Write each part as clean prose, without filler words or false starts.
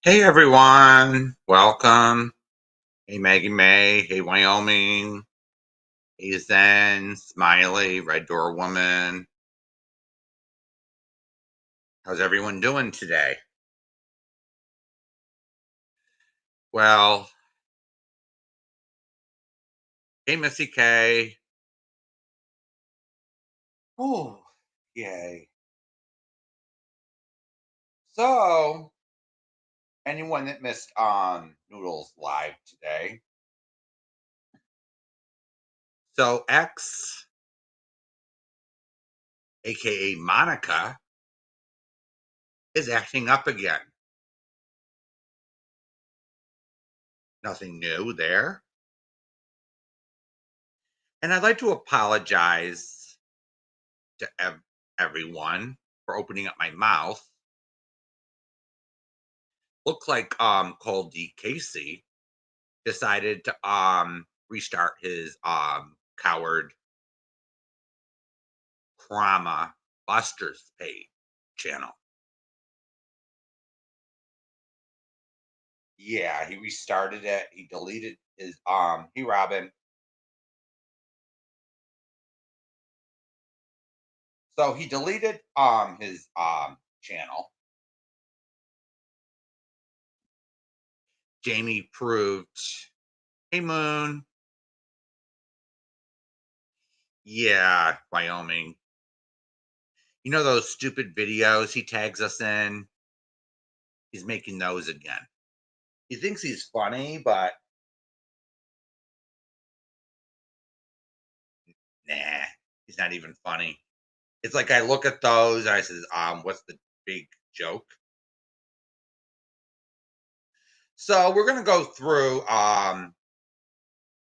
Hey everyone, welcome. Hey Maggie May, hey Wyoming, hey Zen, Smiley, Red Door Woman. How's everyone doing today? Well, hey Missy K. Oh, yay. So, anyone that missed Noodles live today. So X, aka Monica, is acting up again. Nothing new there. And I'd like to apologize to everyone for opening up my mouth. Looks like Cole D. Casey decided to restart his coward trauma busters page channel. Yeah, he restarted it. He deleted his he Robin. So he deleted his channel. Jamie proved, hey Moon. Yeah, Wyoming. You know those stupid videos he tags us in? He's making those again. He thinks he's funny, but nah, he's not even funny. It's like I look at those and I says, what's the big joke? So we're gonna go through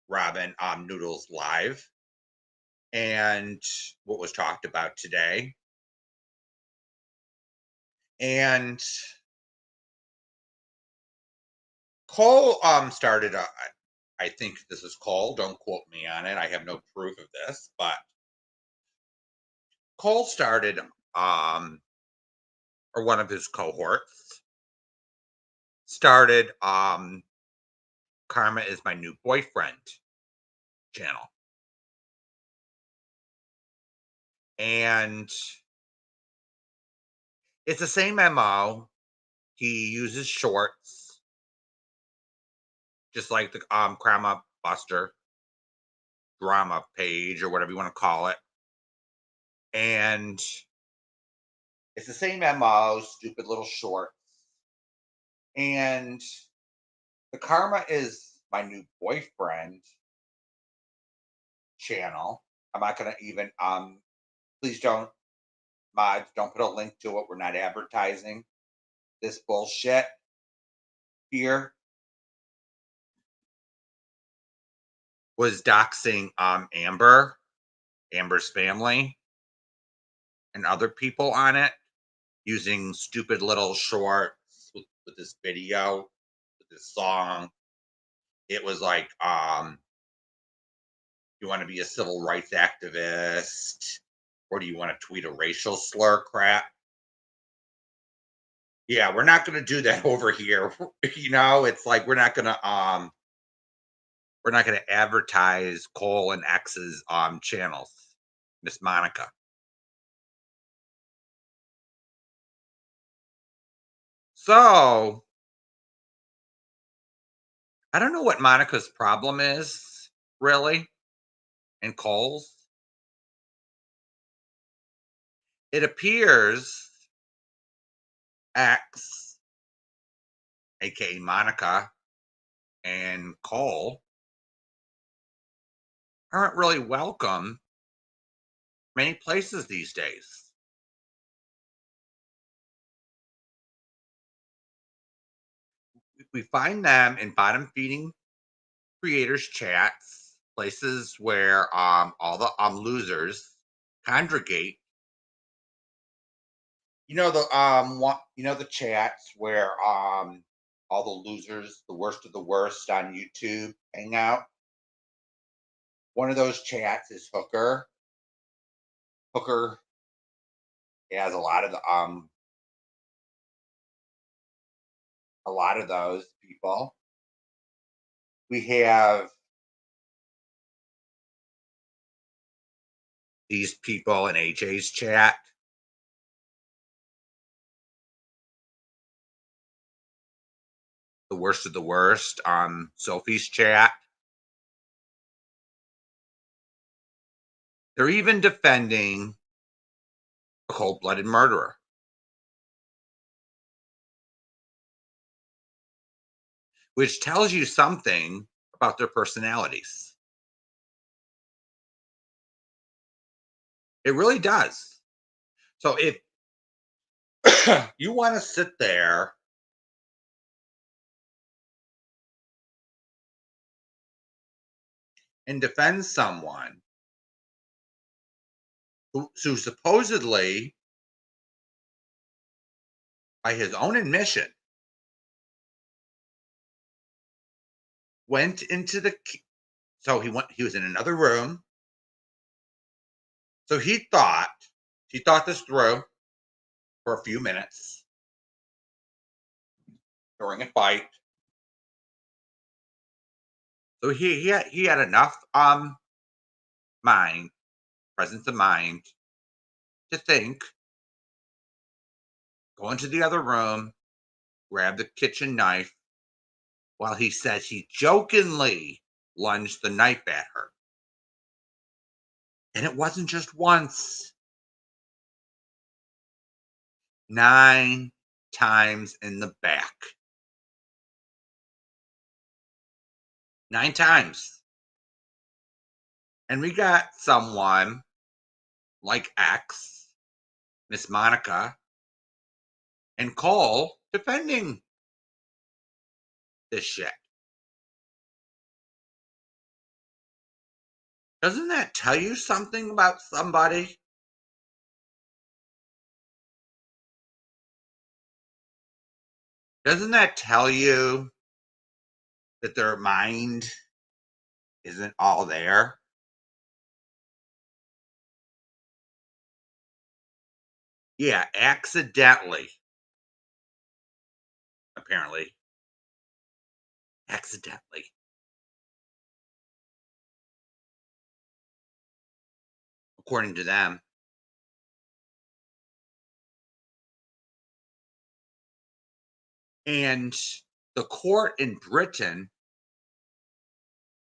Robin Noodles live and what was talked about today. And Cole started I think this is Cole, don't quote me on it. I have no proof of this, but Cole started or one of his cohorts started Karma is my new boyfriend channel. And it's the same MO. He uses shorts, just like the Karma Buster drama page or whatever you want to call it. And it's the same MO, stupid little shorts. And the Karma is my new boyfriend channel. I'm not gonna even please don't mods, don't put a link to it. We're not advertising this bullshit here. Was doxing Amber's family, and other people on it using stupid little shorts with this video, with this song. It was like, you want to be a civil rights activist, or do you want to tweet a racial slur crap? Yeah, we're not going to do that over here. It's like we're not going to advertise Cole and X's channels, Miss Monica. So I don't know what Monica's problem is, really, and Cole's. It appears X, aka Monica, and Cole aren't really welcome many places these days. We find them in bottom feeding creators chats, places where all the losers congregate. The chats where all the losers, the worst of the worst on YouTube hang out. One of those chats is Hooker. Hooker has a lot of the a lot of those people. We have these people in AJ's chat. The worst of the worst on Sophie's chat. They're even defending a cold-blooded murderer. Which tells you something about their personalities. It really does. So if you want to sit there and defend someone who supposedly, by his own admission, went into so he was in another room. So he thought this through for a few minutes during a fight. So he had enough mind, presence of mind, to think, go into the other room, grab the kitchen knife, while he says he jokingly lunged the knife at her. And it wasn't just once, 9 times in the back. 9 times. And we got someone like X, Miss Monica, and Cole defending this shit. Doesn't that tell you something about somebody? Doesn't that tell you that their mind isn't all there? Yeah, accidentally. Apparently. Accidentally. According to them. And the court in Britain,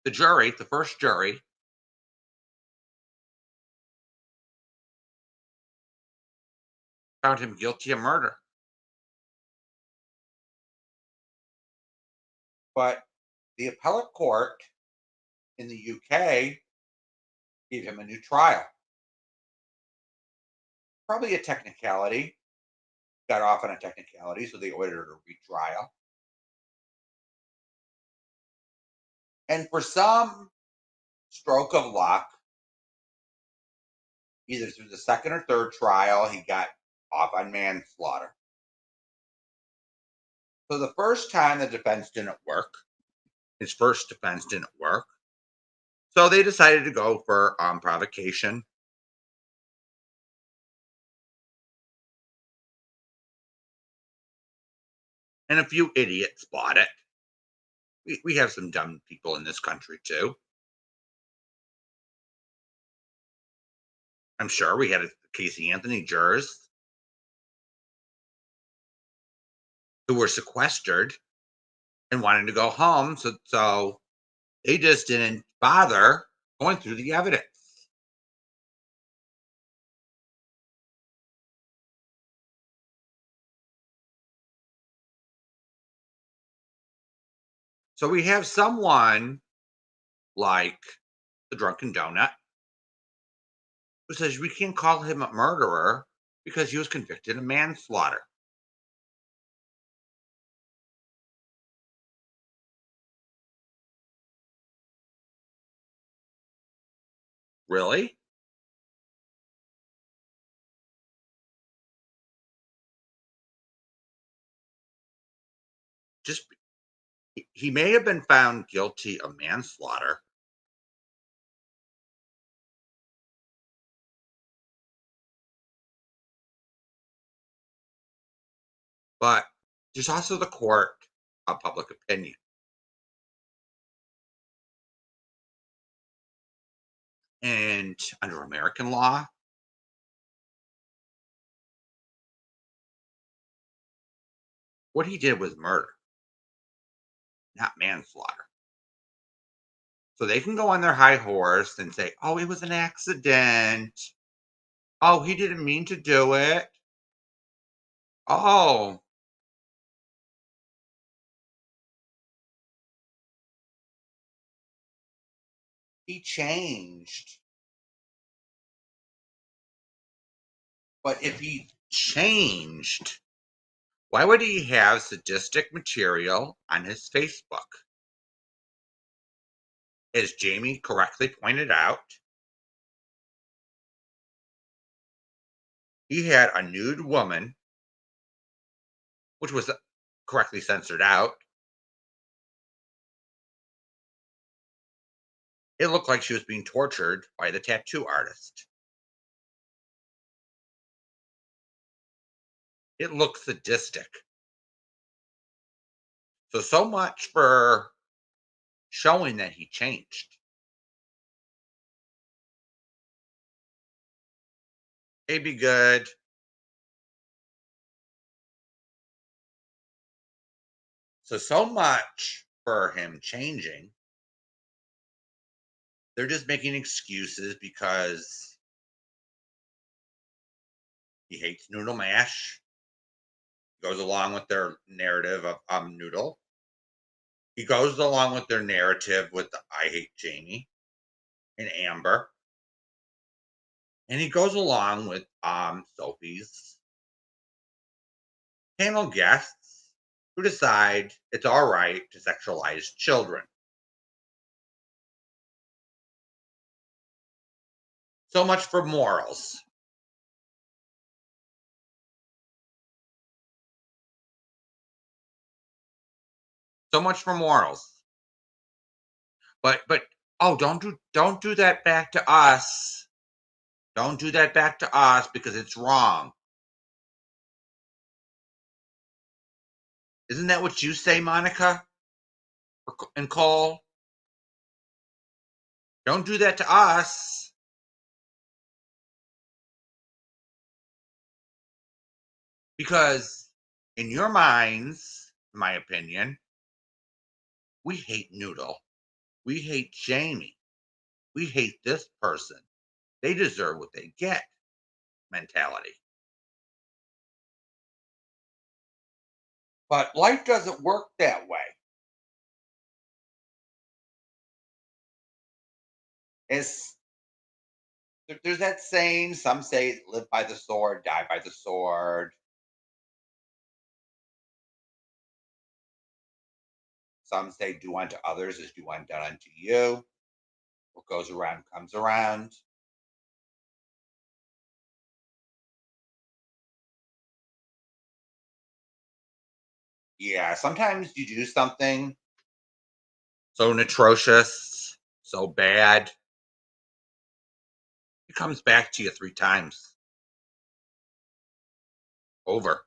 the first jury, found him guilty of murder. But the appellate court in the UK gave him a new trial. Probably a technicality. Got off on a technicality, so they ordered a retrial. And for some stroke of luck, either through the second or third trial, he got off on manslaughter. So the first time the defense didn't work, his first defense didn't work. So they decided to go for provocation. And a few idiots bought it. We have some dumb people in this country too. I'm sure we had Casey Anthony jurors who were sequestered and wanted to go home. So they just didn't bother going through the evidence. So we have someone like the Drunken Donut who says we can't call him a murderer because he was convicted of manslaughter. Really? Just he may have been found guilty of manslaughter, but there's also the court of public opinion. And under American law, what he did was murder, not manslaughter. So they can go on their high horse and say, oh, it was an accident. Oh, he didn't mean to do it. Oh, he changed. But if he changed, why would he have sadistic material on his Facebook? As Jamie correctly pointed out, he had a nude woman, which was correctly censored out. It looked like she was being tortured by the tattoo artist. It looked sadistic. So much for showing that he changed. Hey, be good. So much for him changing. They're just making excuses because he hates noodle mash. Goes along with their narrative of noodle. He goes along with their narrative with the I hate Jamie and Amber. And he goes along with Sophie's panel guests who decide it's all right to sexualize children. So much for morals. So much for morals. But oh, don't do that back to us. Don't do that back to us because it's wrong. Isn't that what you say, Monica and Cole? Don't do that to us. Because in your minds, in my opinion, we hate Noodle. We hate Jamie. We hate this person. They deserve what they get mentality. But life doesn't work that way. It's, there's that saying, some say live by the sword, die by the sword. Some say do unto others as do undone unto you. What goes around comes around. Yeah, sometimes you do something so atrocious, so bad, it comes back to you 3 times over.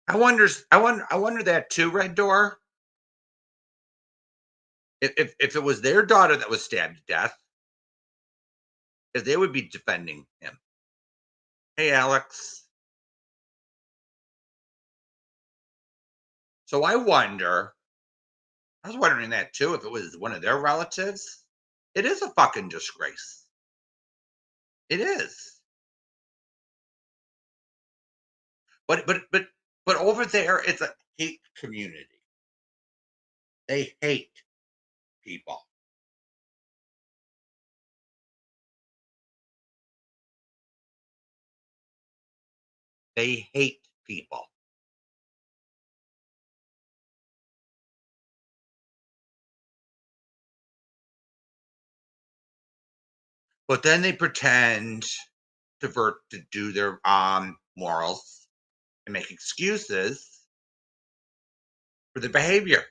I wonder that too, Red Door. If it was their daughter that was stabbed to death, if they would be defending him. Hey, Alex. So I was wondering that too, if it was one of their relatives. It is a fucking disgrace. It is. But over there, it's a hate community. They hate people. They hate people. But then they pretend to do their morals and make excuses for their behavior.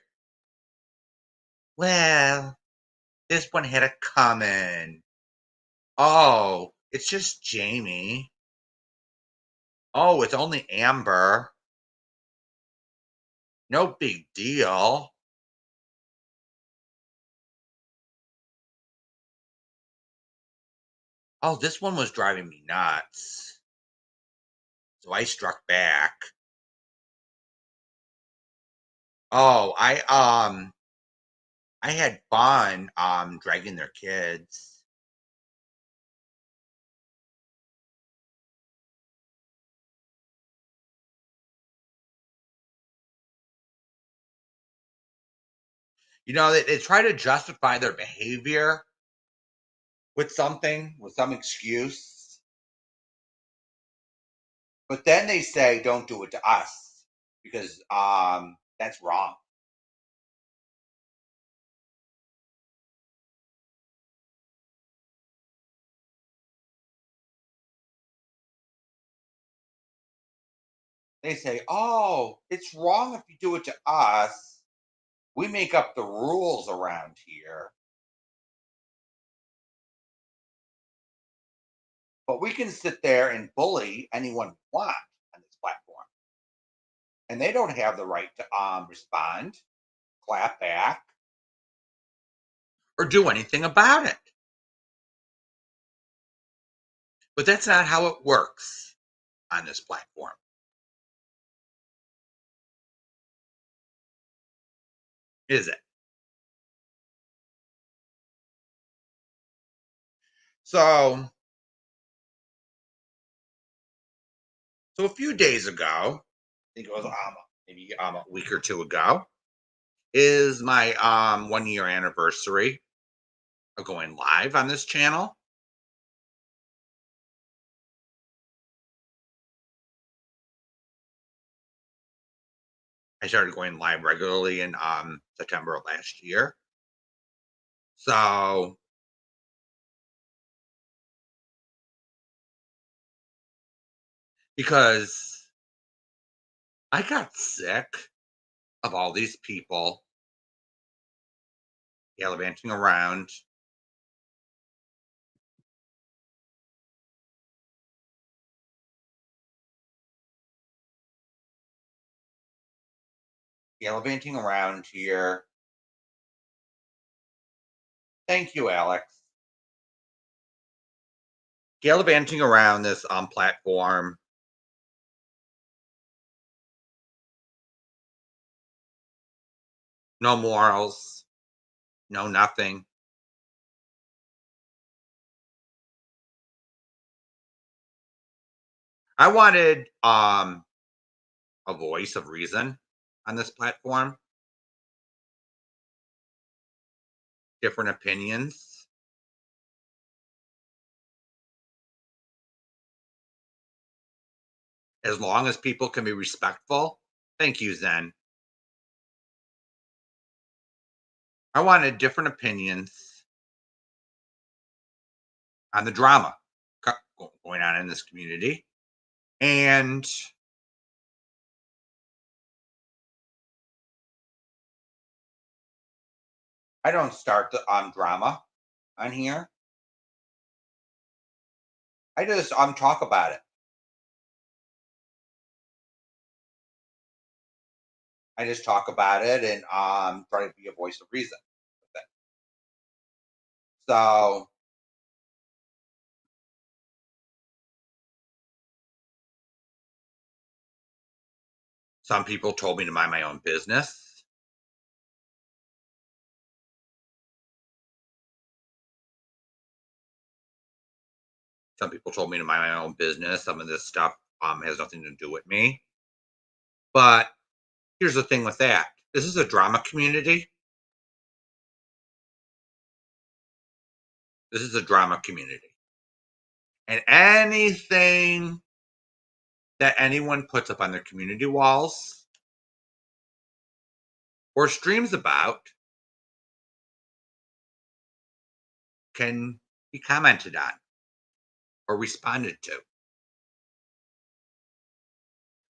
Well, this one had it coming. Oh, It's just Jamie. Oh, it's only Amber. No big deal. Oh, this one was driving me nuts. So I struck back. Oh, I had fun dragging their kids. You know, they try to justify their behavior with something, with some excuse. But then they say, don't do it to us because that's wrong. They say, oh, it's wrong if you do it to us. We make up the rules around here, but we can sit there and bully anyone we want on this platform. And they don't have the right to respond, clap back, or do anything about it. But that's not how it works on this platform, is it? So, so a few days ago, I think it was maybe a week or two ago, is my 1 year anniversary of going live on this channel. I started going live regularly in September of last year. So because I got sick of all these people gallivanting around, gallivanting around here. Thank you, Alex. Gallivanting around this platform, no morals, no nothing. I wanted a voice of reason on this platform, different opinions. As long as people can be respectful. Thank you, Zen. I wanted different opinions on the drama going on in this community. And I don't start the drama on here. I just talk about it. I just talk about it and try to be a voice of reason with it. So some people told me to mind my own business. Some people told me to mind my own business. Some of this stuff has nothing to do with me. But here's the thing with that. This is a drama community. This is a drama community. And anything that anyone puts up on their community walls or streams about can be commented on or responded to.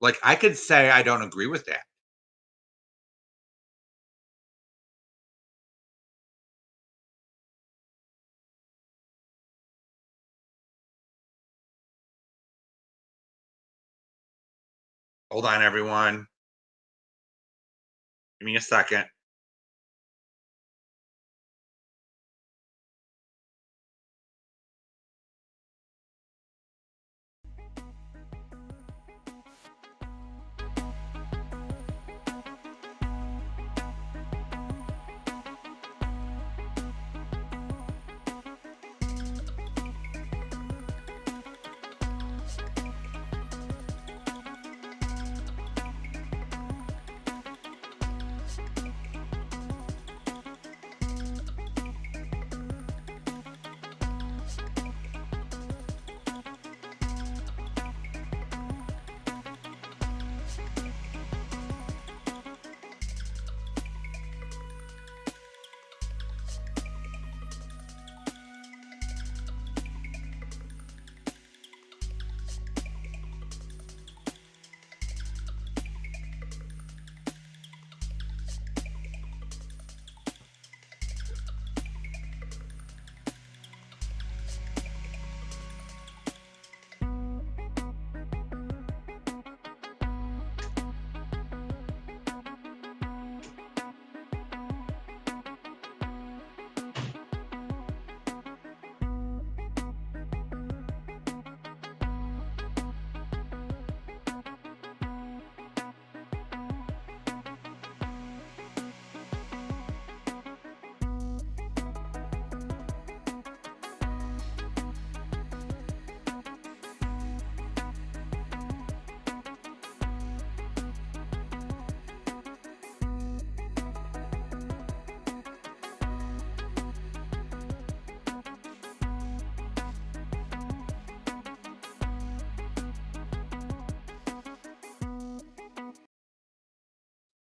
Like I could say I don't agree with that. Hold on, everyone. Give me a second.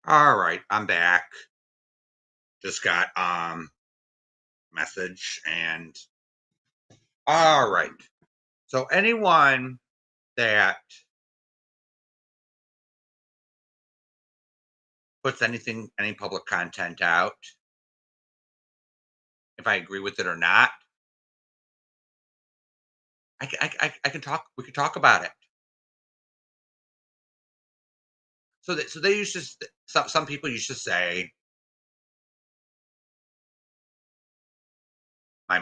All right, I'm back. Just got message and all right. So anyone that puts any public content out, if I agree with it or not, I can talk. We can talk about it. So they used to some people used to say my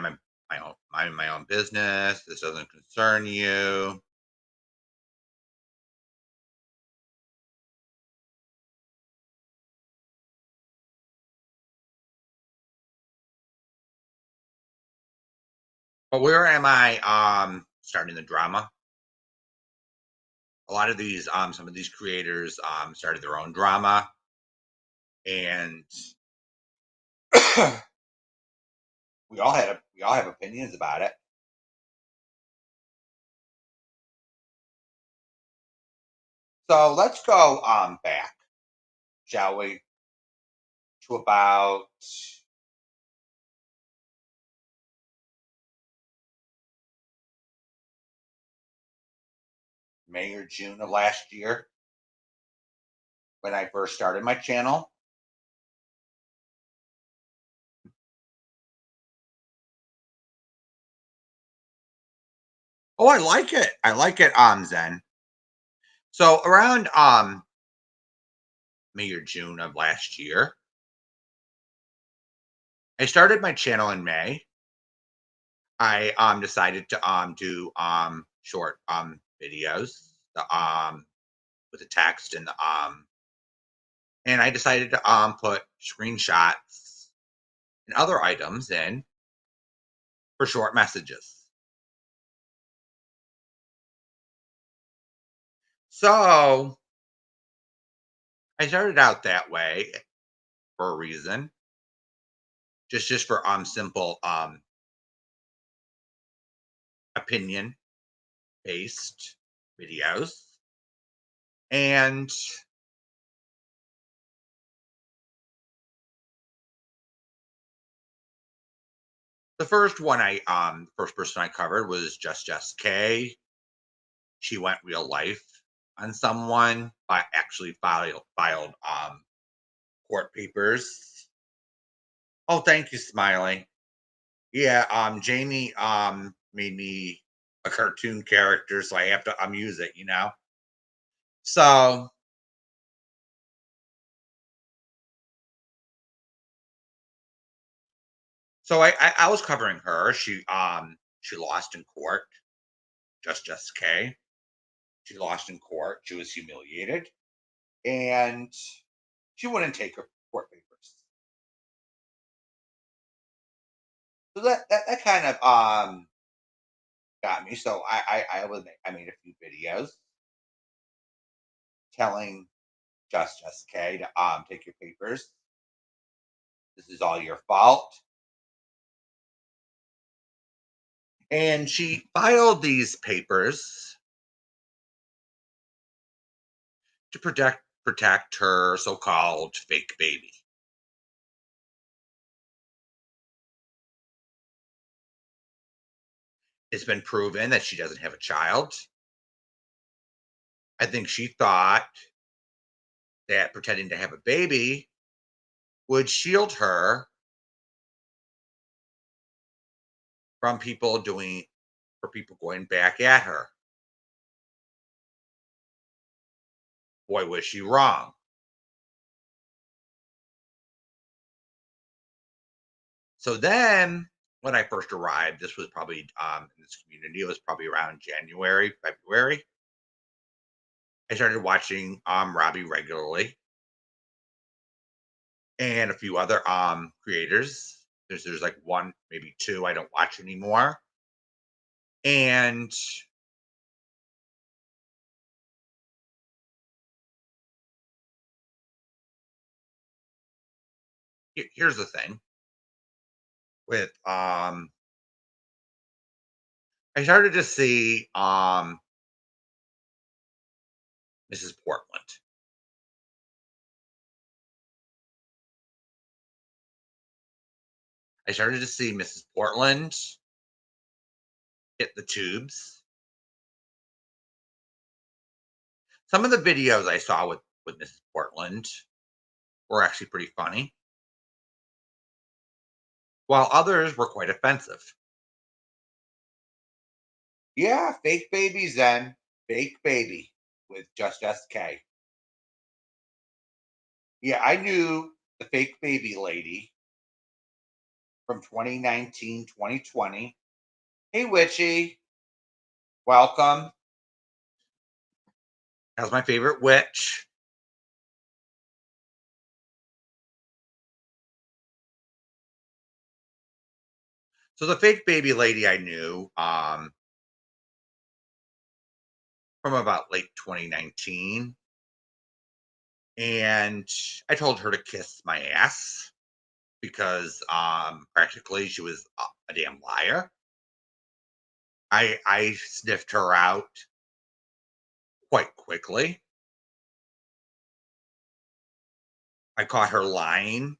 own business. This doesn't concern you. But where am I? Starting the drama. A lot of these some of these creators started their own drama, and we all have opinions about it. So let's go back, shall we, to about May or June of last year when I first started my channel. Oh, I like it. I like it, Zen. So around May or June of last year, I started my channel in May. I decided to do short videos, the with the text and I decided to put screenshots and other items in for short messages. So I started out that way for a reason, just for simple opinion based videos. And the first person I covered was just Jess K. She went real life on someone. I actually filed court papers. Oh, thank you, Smiley. Yeah, Jamie made me a cartoon character, so I have to use it, So So I was covering her. She lost in court. Just K. She lost in court. She was humiliated, and she wouldn't take her court papers. So that kind of got me. So I made a few videos telling Just K to take your papers. This is all your fault. And she filed these papers to protect her so-called fake baby. It's been proven that she doesn't have a child. I think she thought that pretending to have a baby would shield her from people going back at her. Boy, was she wrong. So then, when I first arrived, this was probably in this community. It was probably around January, February. I started watching Robbie regularly and a few other creators. There's like one, maybe two I don't watch anymore. And here's the thing with I started to see Mrs. Portland. I started to see Mrs. Portland hit the tubes. Some of the videos I saw with Mrs. Portland were actually pretty funny, while others were quite offensive. Yeah, fake baby Zen, fake baby with just SK. Yeah, I knew the fake baby lady from 2019, 2020. Hey, Witchy, welcome. That was my favorite witch. So the fake baby lady I knew from about late 2019. And I told her to kiss my ass because practically she was a damn liar. I sniffed her out quite quickly. I caught her lying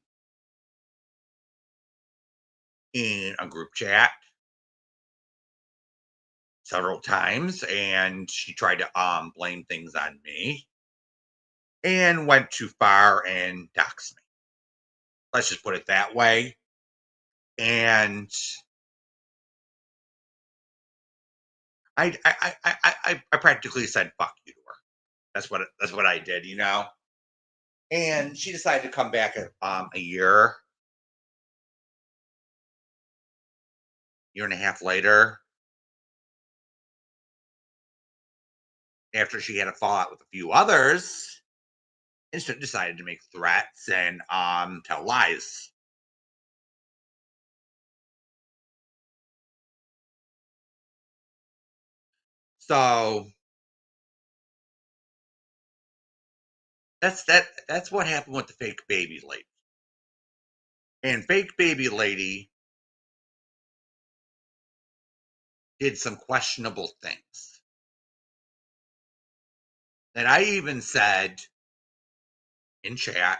in a group chat several times, and she tried to blame things on me and went too far and doxed me. Let's just put it that way. And I practically said fuck you to her. That's what I did, you know. And she decided to come back a year and a half later, after she had a fallout with a few others, and decided to make threats and tell lies. So that's what happened with the fake baby lady. And fake baby lady did some questionable things that I even said in chat,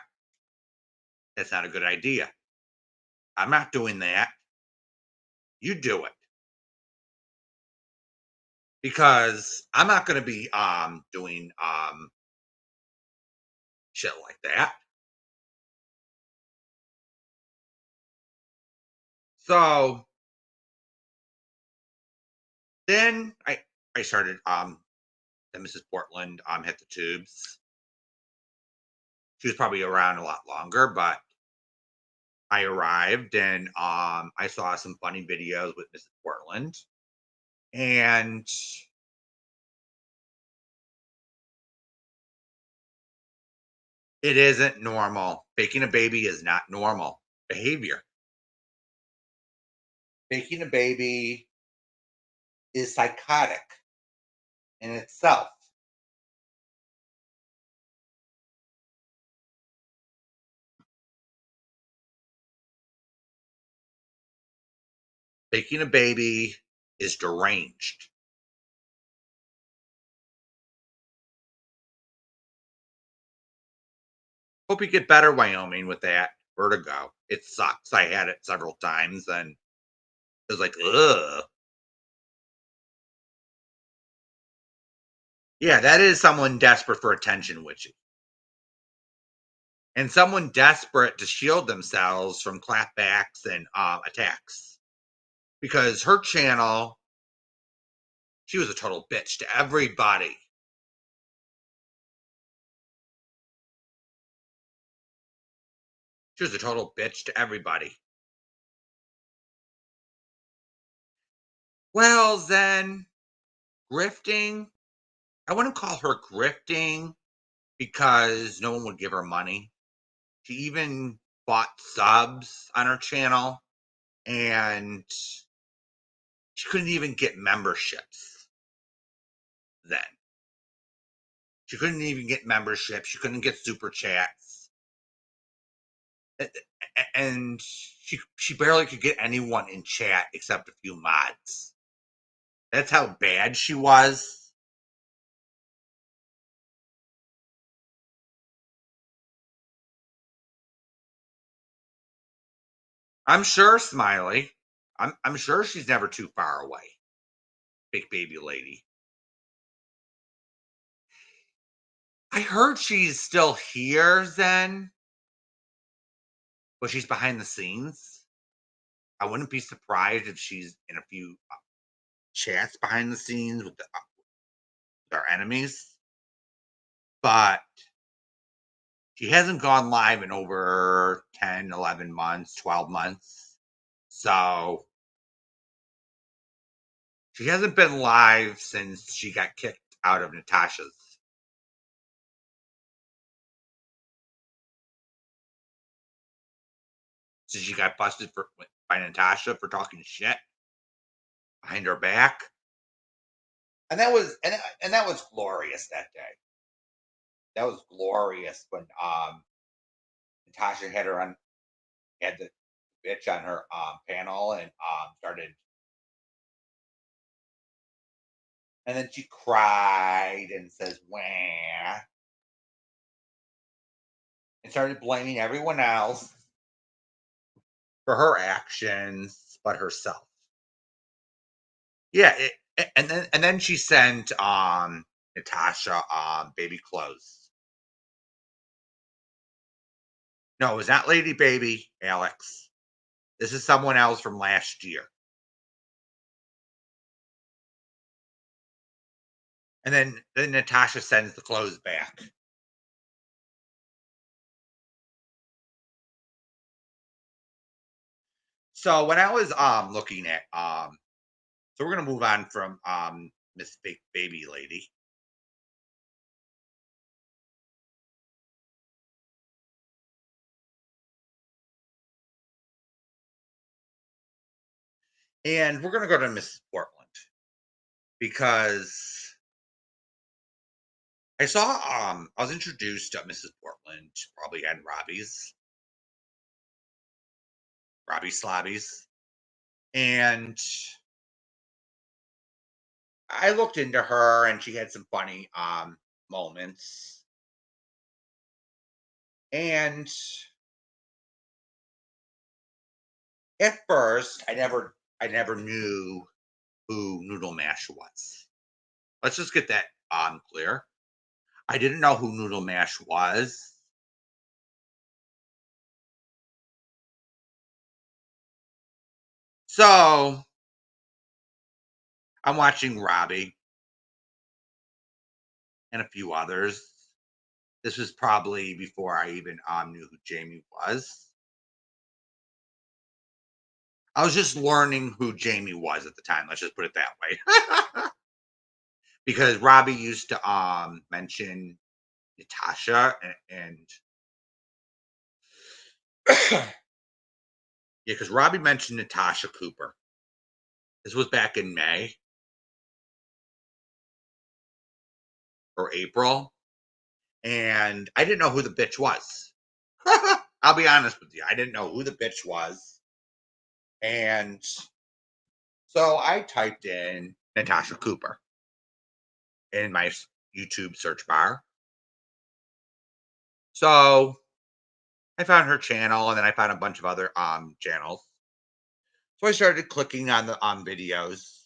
that's not a good idea. I'm not doing that. You do it. Because I'm not going to be doing shit like that. So then I started then Mrs. Portland hit the tubes. She was probably around a lot longer, but I arrived and I saw some funny videos with Mrs. Portland, and it isn't normal. Faking a baby is not normal behavior. Faking a baby is psychotic in itself. Faking a baby is deranged. Hope you get better, Wyoming, with that vertigo. It sucks. I had it several times and it was like, ugh. Yeah, that is someone desperate for attention, witchy. And someone desperate to shield themselves from clapbacks and attacks. Because her channel, she was a total bitch to everybody. She was a total bitch to everybody. Well, then, grifting. I wouldn't call her grifting because no one would give her money. She even bought subs on her channel and she couldn't even get memberships then. She couldn't even get memberships. She couldn't get super chats. And she barely could get anyone in chat except a few mods. That's how bad she was. I'm sure, Smiley. I'm sure she's never too far away. Big baby lady. I heard she's still here, Zen, but she's behind the scenes. I wouldn't be surprised if she's in a few chats behind the scenes with our enemies, but she hasn't gone live in over 10, 11 months, 12 months. So she hasn't been live since she got kicked out of Natasha's. So she got busted by Natasha for talking shit behind her back. And that was glorious that day. That was glorious when Natasha had the bitch on her panel and started, and then she cried and says wah and started blaming everyone else for her actions but herself. Yeah, and then she sent Natasha baby clothes. No, it was not Lady Baby, Alex. This is someone else from last year. And then Natasha sends the clothes back. So when I was looking at so we're gonna move on from Miss Big Baby Lady. And we're gonna go to Mrs. Portland because I was introduced to Mrs. Portland probably at Robbie Slobbies. And I looked into her and she had some funny moments. And at first I never knew who Noodle Mash was. Let's just get that clear. I didn't know who Noodle Mash was. So I'm watching Robbie and a few others. This was probably before I even knew who Jamie was. I was just learning who Jamie was at the time. Let's just put it that way. Because Robbie used to mention Natasha and yeah, because Robbie mentioned Natasha Cooper. This was back in May or April, and I didn't know who the bitch was. I'll be honest with you, I didn't know who the bitch was, and so I typed in Natasha Cooper in my YouTube search bar. So I found her channel, and then I found a bunch of other channels. So I started clicking on the videos,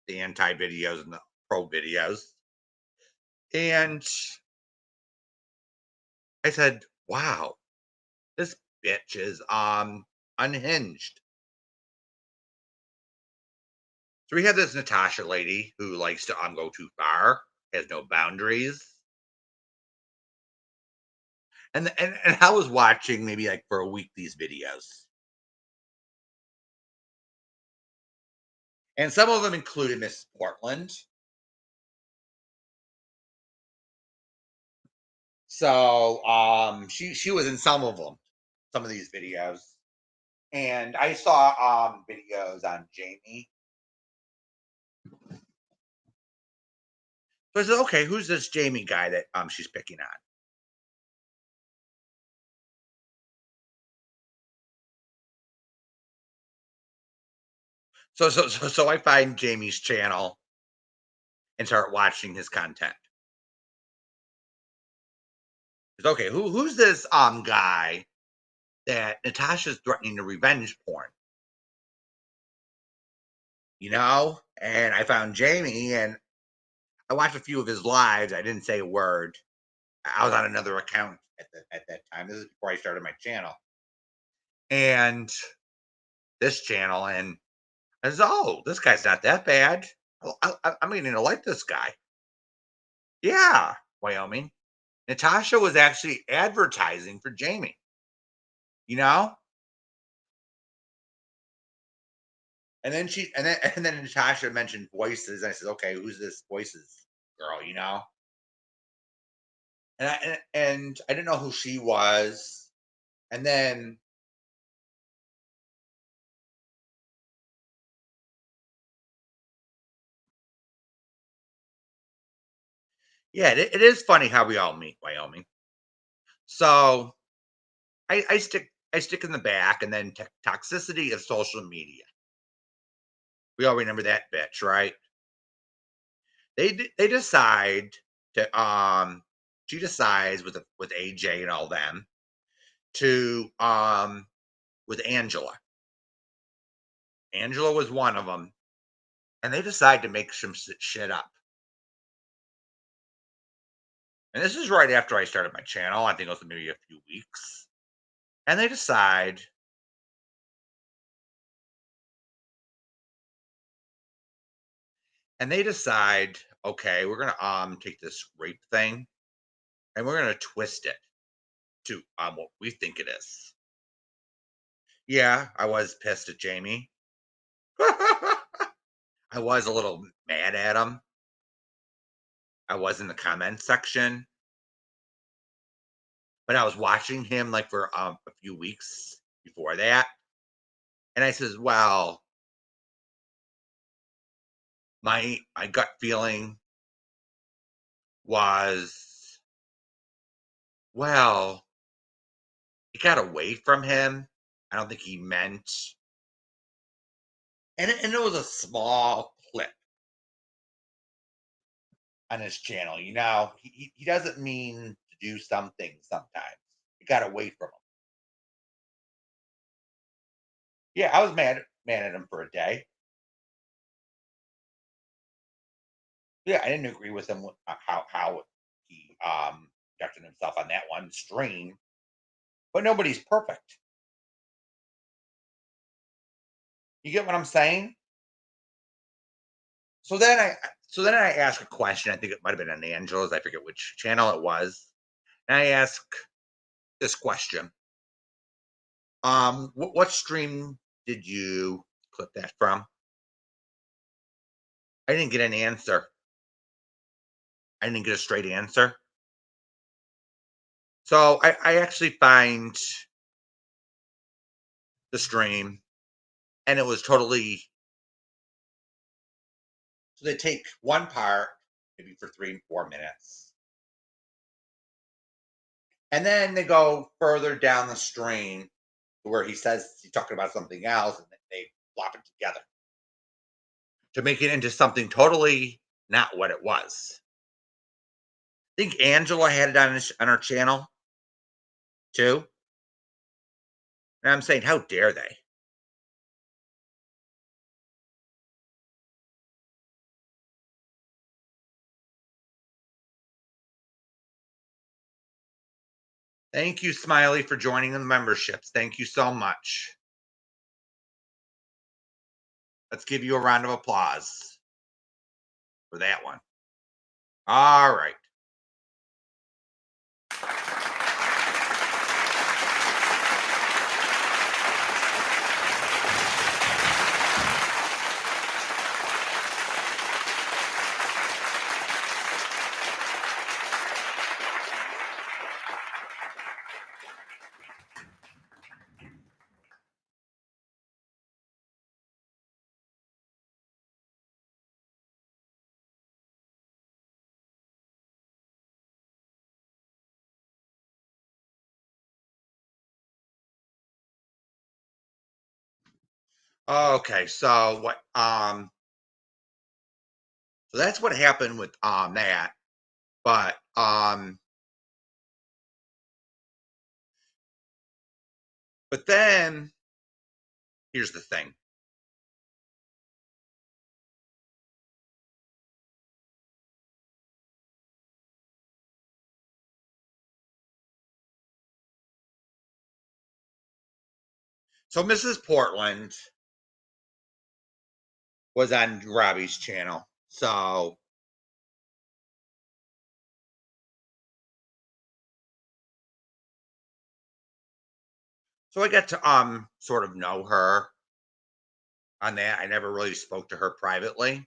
the anti videos and the pro videos, and I said, "Wow, this bitch is unhinged." So we have this Natasha lady who likes to go too far, has no boundaries, and I was watching maybe like for a week these videos, and some of them included Miss Portland. So she was in some of them, some of these videos, and I saw videos on Jamie. So I said, okay, who's this Jamie guy that she's picking on? So I find Jamie's channel and start watching his content. It's okay, who's this guy that Natasha's threatening to revenge porn? You know? And I found Jamie and I watched a few of his lives. I didn't say a word. I was on another account at that time. This is before I started my channel. And this channel, and I said, oh, this guy's not that bad. I'm beginning to like this guy. Yeah, Wyoming. Natasha was actually advertising for Jamie. You know? And then Natasha mentioned voices. And I said, okay, who's this voices girl, you know? And I didn't know who she was. And then yeah, it is funny how we all meet, Wyoming. So I stick in the back, and then toxicity of social media. We all remember that bitch, right? They decide to she decides with AJ and all them to with Angela. Angela was one of them, and they decide to make some shit up. And this is right after I started my channel. I think it was maybe a few weeks. And they decide, okay, we're gonna take this rape thing and we're gonna twist it to what we think it is. Yeah, I was pissed at Jamie. I was a little mad at him. I was in the comments section, but I was watching him like for a few weeks before that, and I says, "Well, my gut feeling was, well, it got away from him. I don't think he meant, and it was a small clip on his channel. You know, he doesn't mean to do some things sometimes. It got away from him. Yeah, I was mad at him for a day. Yeah, I didn't agree with him with how he conducted himself on that one stream, but nobody's perfect. You get what I'm saying? So then I asked a question. I think it might have been on Angela's. I forget which channel it was. And I asked this question: what stream did you clip that from? I didn't get an answer. I didn't get a straight answer. So I actually find the stream, and it was totally. So they take one part, maybe for 3 or 4 minutes, and then they go further down the stream where he says he's talking about something else, and then they flop it together to make it into something totally not what it was. I think Angela had it on her channel too. And I'm saying, how dare they? Thank you, Smiley, for joining the memberships. Thank you so much. Let's give you a round of applause for that one. All right. Okay, so what so that's what happened with that. But then here's the thing. So Mrs. Portland was on Robbie's channel. So I got to sort of know her on that. I never really spoke to her privately.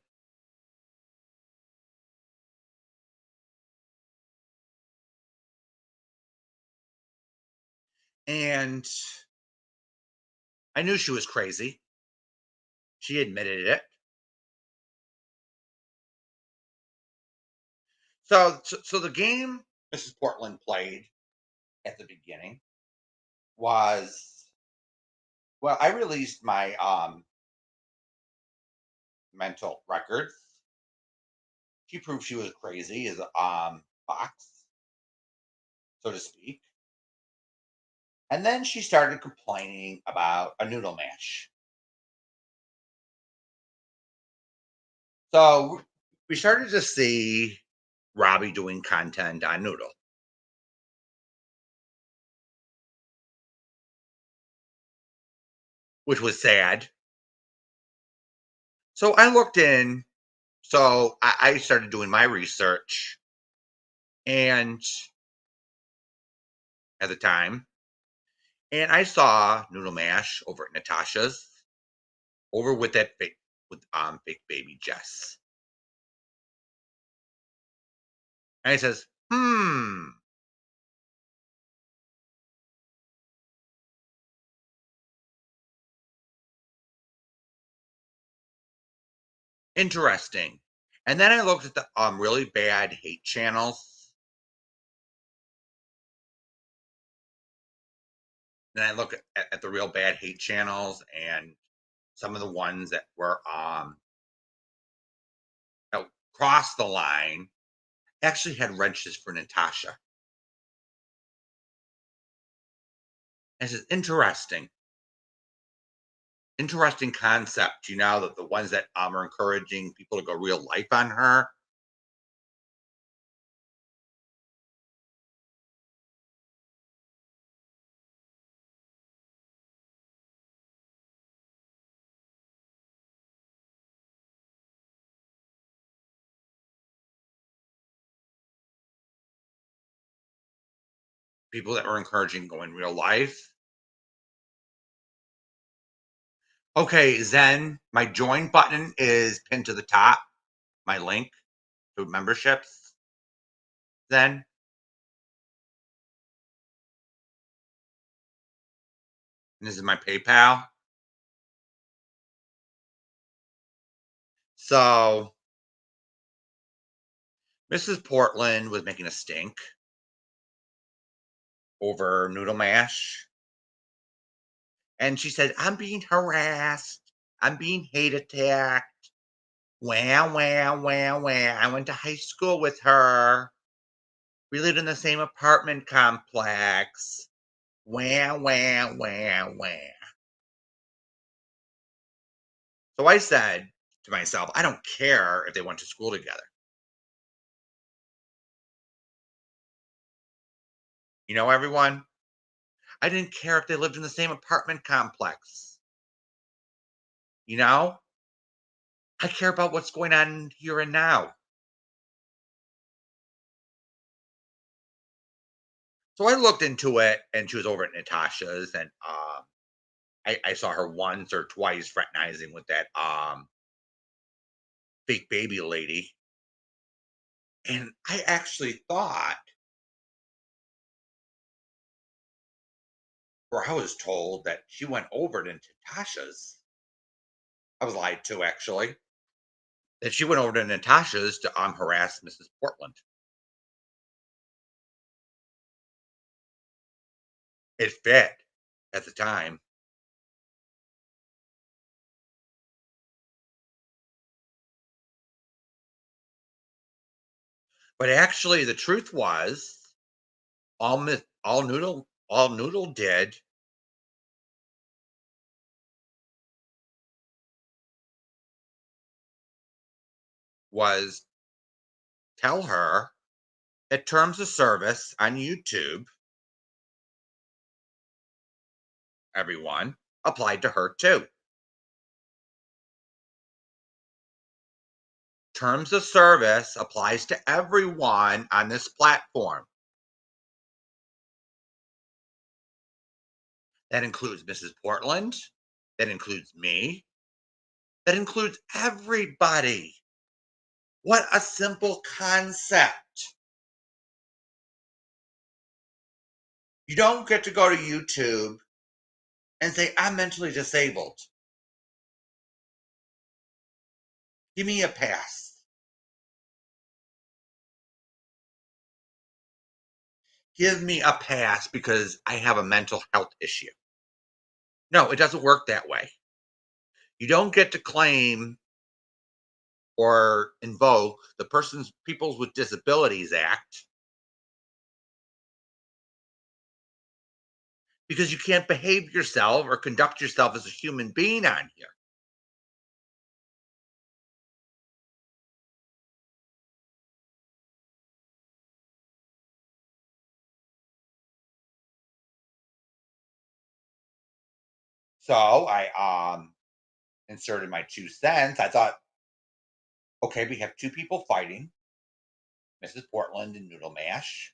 And I knew she was crazy. She admitted it. So the game Mrs. Portland played at the beginning was, well, I released my mental records. She proved she was crazy as a fox, so to speak. And then she started complaining about a noodle mash. So we started to see Robbie doing content on Noodle, which was sad. So I looked in, so I started doing my research, and at the time, and I saw Noodle Mash over at Natasha's, over with that fake baby Jess. And I says, interesting. And then I looked at the really bad hate channels. Then I look at the real bad hate channels, and some of the ones that were that crossed the line actually had wrenches for Natasha. And it's interesting concept. That the ones that are encouraging people to go real life on her. People that were encouraging going real life. Okay, Zen, my join button is pinned to the top. My link to memberships. Zen. And this is my PayPal. So Mrs. Portland was making a stink over noodle mash. And she said, I'm being harassed. I'm being hate attacked. Wah, wah, wah, wah. I went to high school with her. We lived in the same apartment complex. Wah, wah, wah, wah. So I said to myself, I don't care if they went to school together. You know, everyone, I didn't care if they lived in the same apartment complex. You know, I care about what's going on here and now. So I looked into it, and she was over at Natasha's, and I saw her once or twice fraternizing with that fake baby lady, and I actually thought, or I was told that she went over to Natasha's. I was lied to, actually, that she went over to Natasha's to harass Mrs. Portland. It fit at the time. But actually, the truth was, all Noodle did was tell her that terms of service on YouTube, everyone, applied to her too. Terms of service applies to everyone on this platform. That includes Mrs. Portland. That includes me. That includes everybody. What a simple concept. You don't get to go to YouTube and say, I'm mentally disabled. Give me a pass. Give me a pass because I have a mental health issue. No, it doesn't work that way. You don't get to claim or invoke the Peoples with Disabilities Act because you can't behave yourself or conduct yourself as a human being on here. So I inserted my 2 cents. I thought, okay, we have two people fighting, Mrs. Portland and Noodle Mash.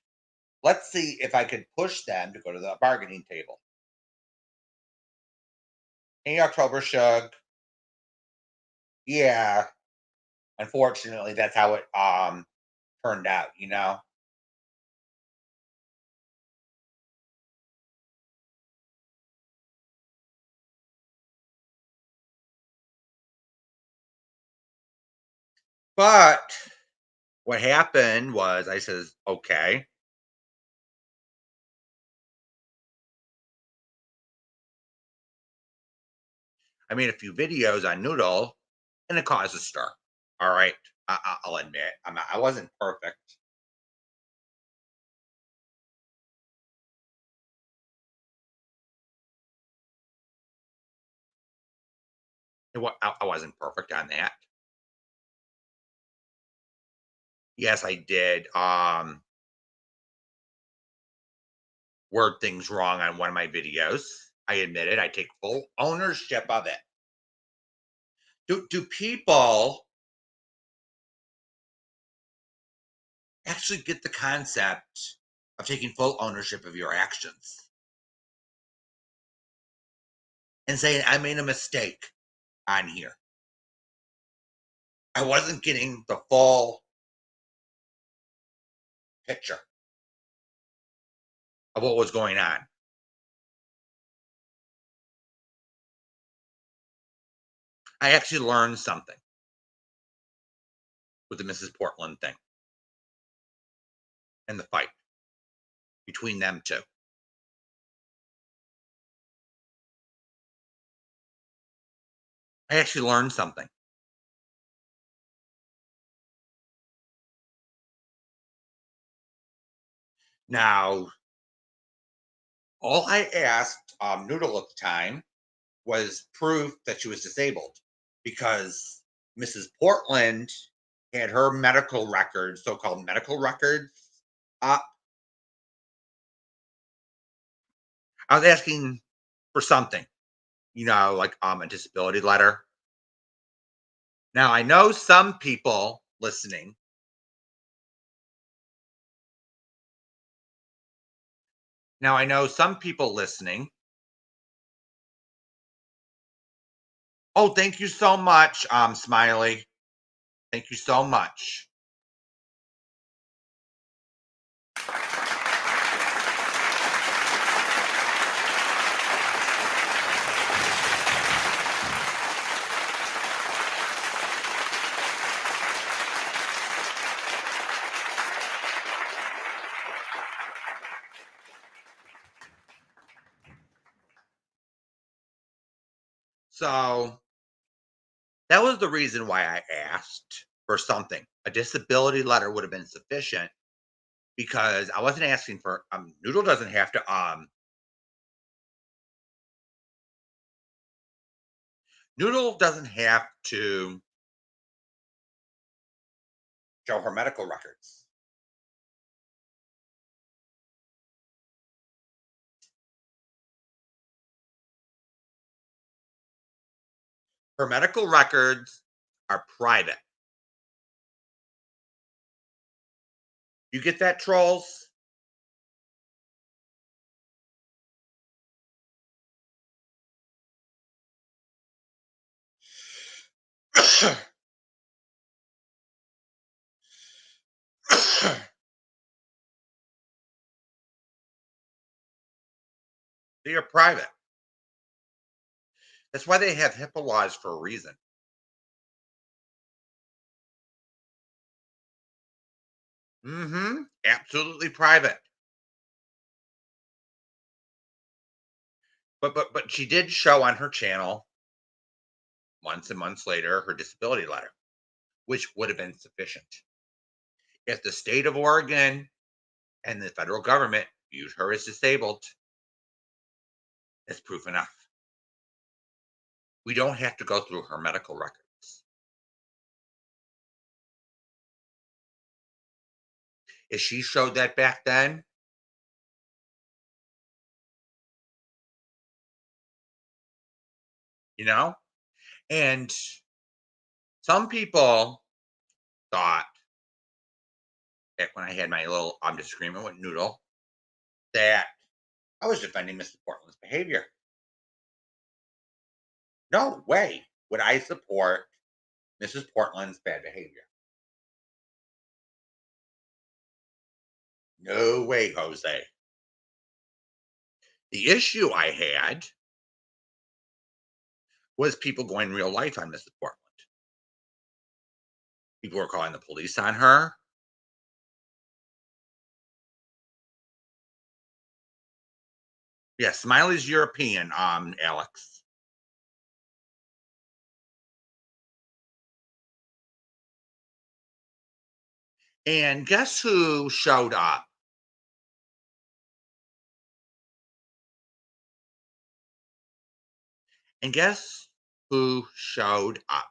Let's see if I could push them to go to the bargaining table. Hey, October Shug. Yeah, unfortunately, that's how it turned out. But what happened was I says, okay, I made a few videos on Noodle, and it caused a stir. All right, I'll admit I wasn't perfect. I wasn't perfect on that. Yes, I did. Word things wrong on one of my videos. I admit it. I take full ownership of it. Do people actually get the concept of taking full ownership of your actions? and saying I made a mistake on here. I wasn't getting the full picture of what was going on. I actually learned something with the Mrs. Portland thing and the fight between them two. I actually learned something. Now, all I asked Noodle at the time was proof that she was disabled because Mrs. Portland had her medical records, so-called medical records, up. I was asking for something, like a disability letter. Now I know some people listening. Now I know some people listening. Oh, thank you so much, Smiley. Thank you so much. So that was the reason why I asked for something. A disability letter would have been sufficient because I wasn't asking for Noodle doesn't have to Noodle doesn't have to show her medical records. Her medical records are private. You get that, trolls? They are private. That's why they have HIPAA laws for a reason. Absolutely private. But she did show on her channel months and months later her disability letter, which would have been sufficient. If the state of Oregon and the federal government viewed her as disabled, it's proof enough. We don't have to go through her medical records. If she showed that back then, you know, and some people thought back when I had my little disagreement with Noodle that I was defending Mr. Portland's behavior. No way would I support Mrs. Portland's bad behavior. No way, Jose. The issue I had was people going real life on Mrs. Portland. People were calling the police on her. Yeah, Smiley's European, Alex. And guess who showed up? And guess who showed up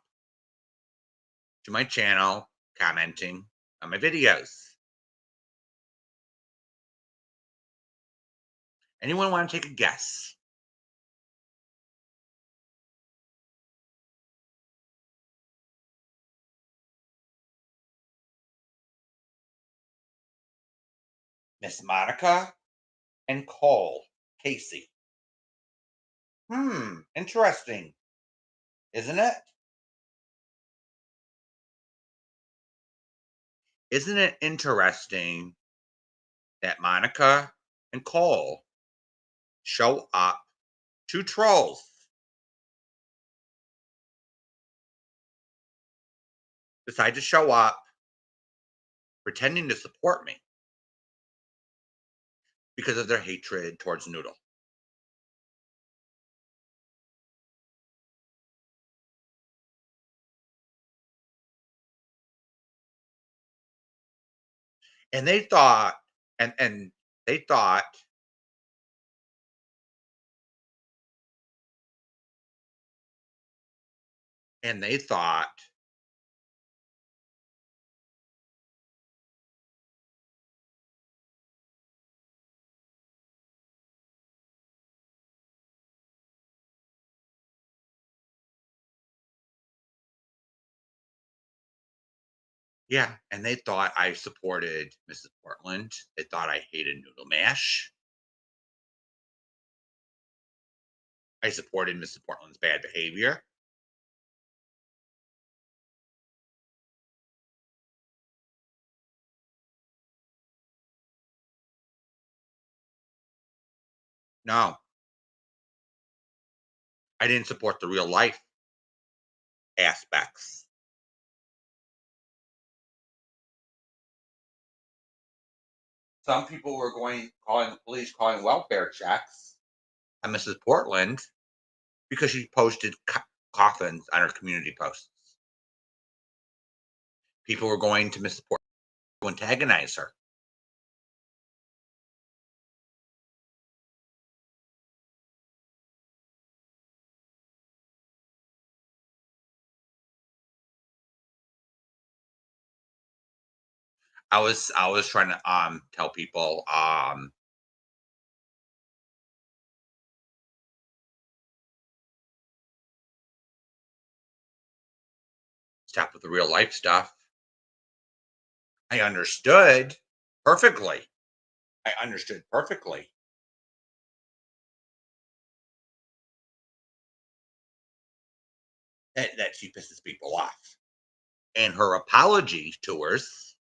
to my channel commenting on my videos? Anyone want to take a guess? Miss Monica and Cole Casey. Interesting, isn't it? Isn't it interesting that Monica and Cole show up, two trolls, decide to show up pretending to support me because of their hatred towards Noodle. And they thought, and they thought, and they thought, yeah, and they thought I supported Mrs. Portland. They thought I hated Noodle Mash. I supported Mrs. Portland's bad behavior. No, I didn't support the real life aspects. Some people were calling the police, calling welfare checks on Mrs. Portland because she posted coffins on her community posts. People were going to Mrs. Portland to antagonize her. I was trying to tell people stop with the real life stuff. I understood perfectly. I understood perfectly that she pisses people off. And her apology tours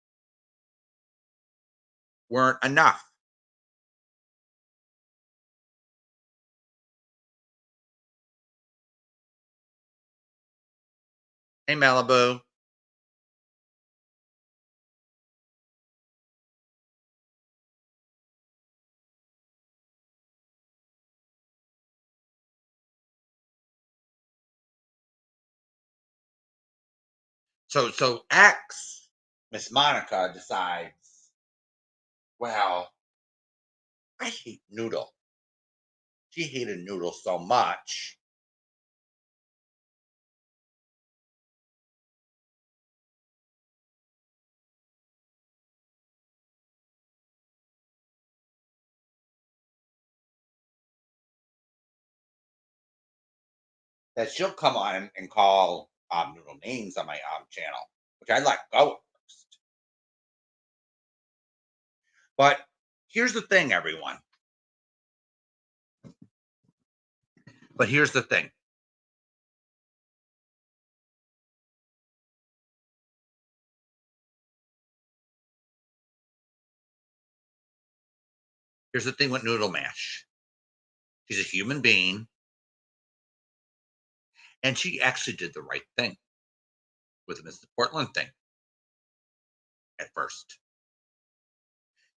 weren't enough. Hey, Malibu. So X, Miss Monica decides, well, I hate Noodle. She hated Noodle so much that she'll come on and call Noodle names on my channel, which I let go at first. But here's the thing, everyone. But here's the thing. Here's the thing with Noodle Mash. She's a human being, and she actually did the right thing with the Mrs. Portland thing at first.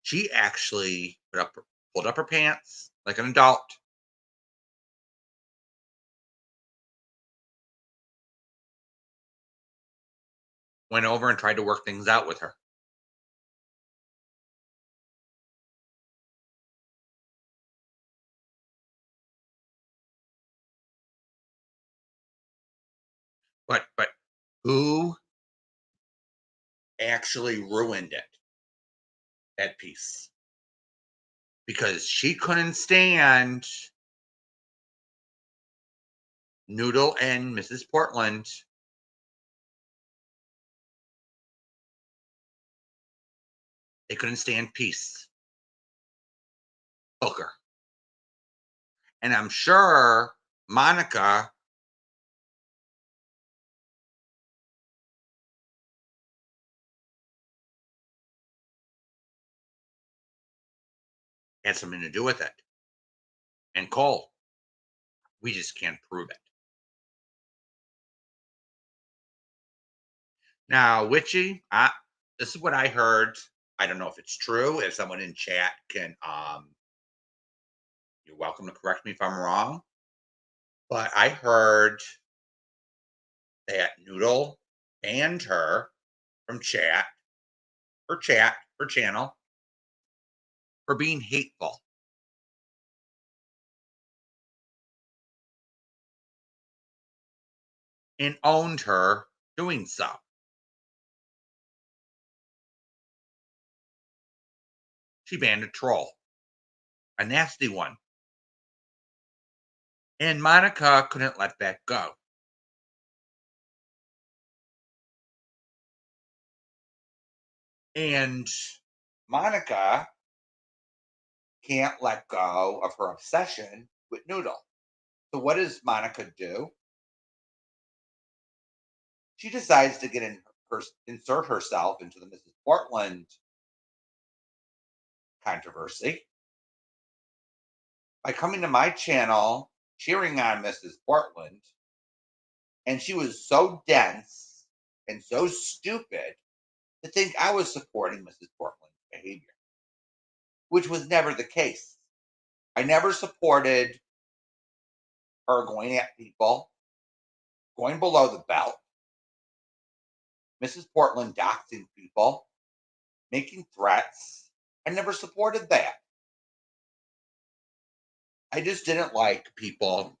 She actually pulled up her pants like an adult, went over and tried to work things out with her. But who actually ruined it? That piece. Because she couldn't stand Noodle and Mrs. Portland. They couldn't stand peace. Hooker. And I'm sure Monica had something to do with it. And Cole, we just can't prove it. Now, Witchy, this is what I heard. I don't know if it's true. If someone in chat can, you're welcome to correct me if I'm wrong. But I heard that Noodle banned her from her channel, for being hateful. And owned her doing so. She banned a troll, a nasty one. And Monica couldn't let that go. And Monica can't let go of her obsession with Noodle. So what does Monica do? She decides to insert herself into the Mrs. Portland controversy by coming to my channel, cheering on Mrs. Portland. And she was so dense and so stupid to think I was supporting Mrs. Portland's behavior, which was never the case. I never supported her going at people, going below the belt, Mrs. Portland doxing people, making threats. I never supported that. I just didn't like people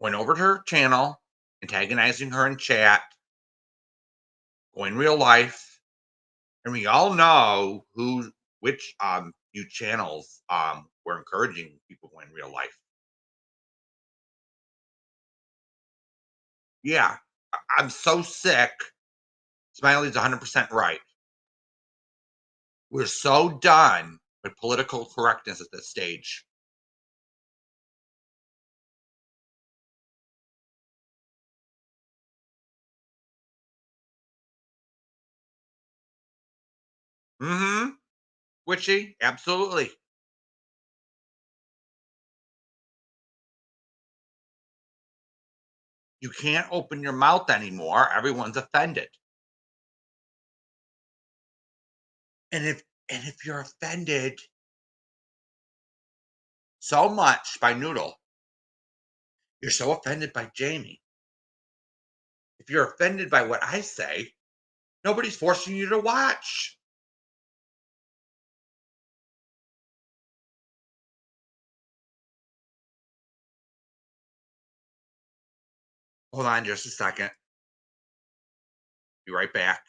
going over to her channel, antagonizing her in chat, going real life. And we all know which few channels were encouraging people going real life. Yeah, I'm so sick. Smiley's 100% right. We're so done with political correctness at this stage. Mm-hmm. Witchy, absolutely. You can't open your mouth anymore. Everyone's offended. And if you're offended so much by Noodle, you're so offended by Jamie. If you're offended by what I say, nobody's forcing you to watch. Hold on just a second. Be right back.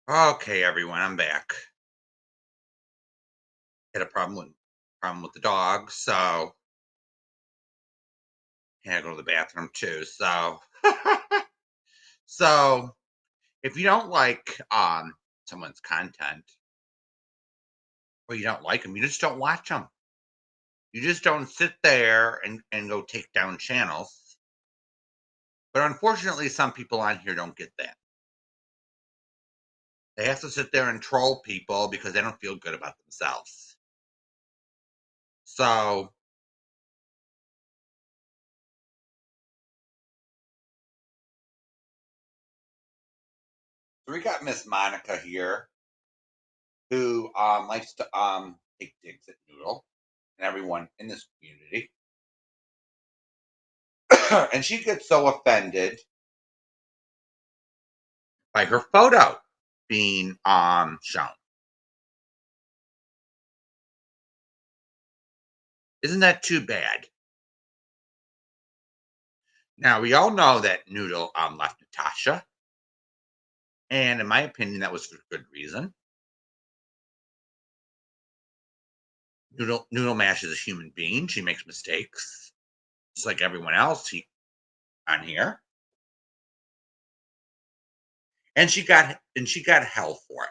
Okay, everyone, I'm back. Had a problem with the dog, so had to go to the bathroom too. So, so if you don't like someone's content or you don't like them, you just don't watch them. You just don't sit there and go take down channels. But unfortunately, some people on here don't get that. They have to sit there and troll people because they don't feel good about themselves. So we got Miss Monica here who likes to take digs at Noodle and everyone in this community. And she gets so offended by her photo being shown. Isn't that too bad? Now we all know that Noodle left Natasha, and in my opinion, that was for good reason. Noodle Mash is a human being; she makes mistakes, just like everyone else on here, and she got hell for it.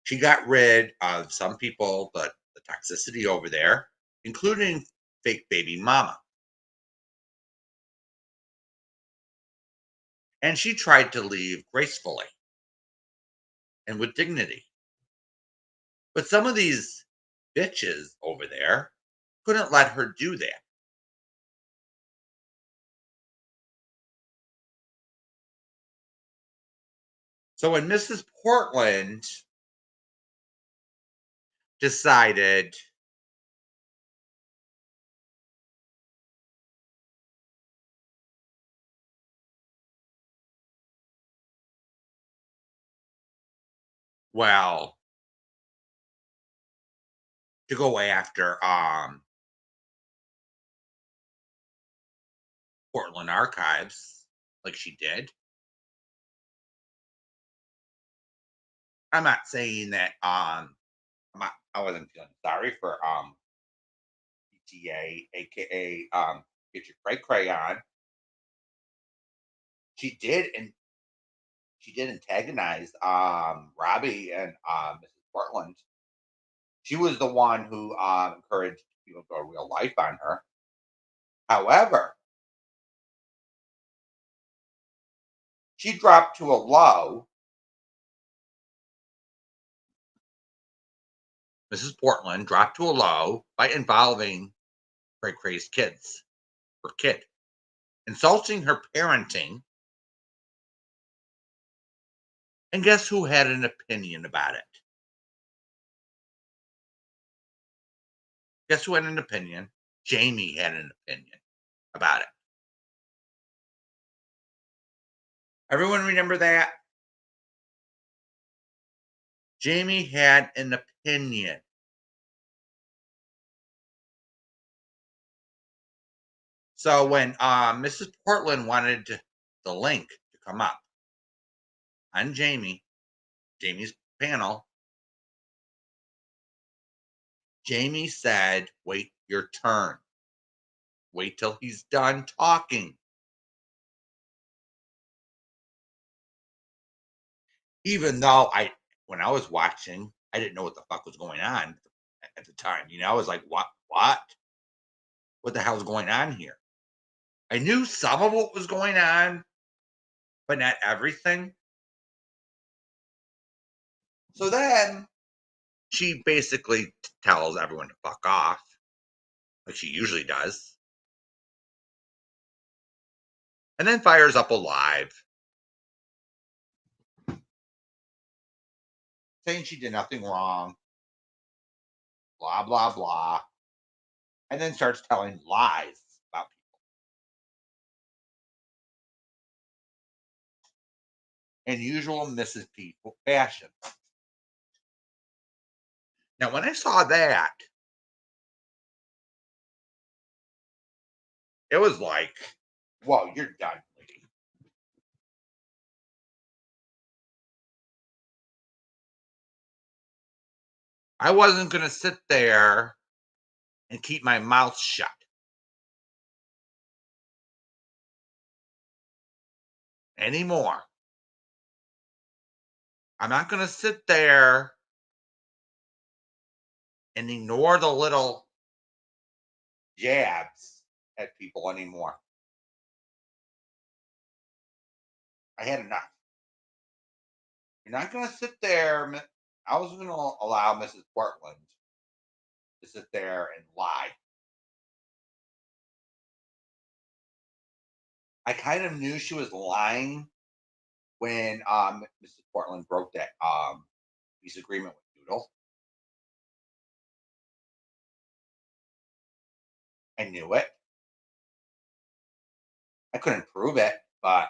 She got rid of some people, but the toxicity over there, including fake baby mama, and she tried to leave gracefully and with dignity. But some of these bitches over there couldn't let her do that. So when Mrs. Portland decided, well, to go after Portland archives like she did, I'm not saying that I wasn't feeling sorry for PTA, aka get your cray cray on. She did and she did antagonize Robbie and Mrs. Portland. She was the one who encouraged people to go real life on her. However, she dropped to a low. Mrs. Portland dropped to a low by involving Cray Cray's kid, insulting her parenting. And guess who had an opinion about it? Guess who had an opinion? Jamie had an opinion about it. Everyone remember that? Jamie had an opinion. So when Mrs. Portland wanted the link to come up on Jamie's panel, Jamie said, "Wait your turn. Wait till he's done talking." Even though when I was watching, I didn't know what the fuck was going on at the time. I was like, what the hell's going on here? I knew some of what was going on, but not everything. So then she basically tells everyone to fuck off, like she usually does, and then fires up a live saying she did nothing wrong, blah, blah, blah, and then starts telling lies about people in usual Mrs. People fashion. Now, when I saw that, it was like, whoa, you're done, lady. I wasn't going to sit there and keep my mouth shut anymore. I'm not going to sit there and ignore the little jabs at people anymore. I had enough. You're not going to sit there. I was going to allow Mrs. Portland to sit there and lie. I kind of knew she was lying when Mrs. Portland broke that peace agreement with Noodle. I knew it. I couldn't prove it, but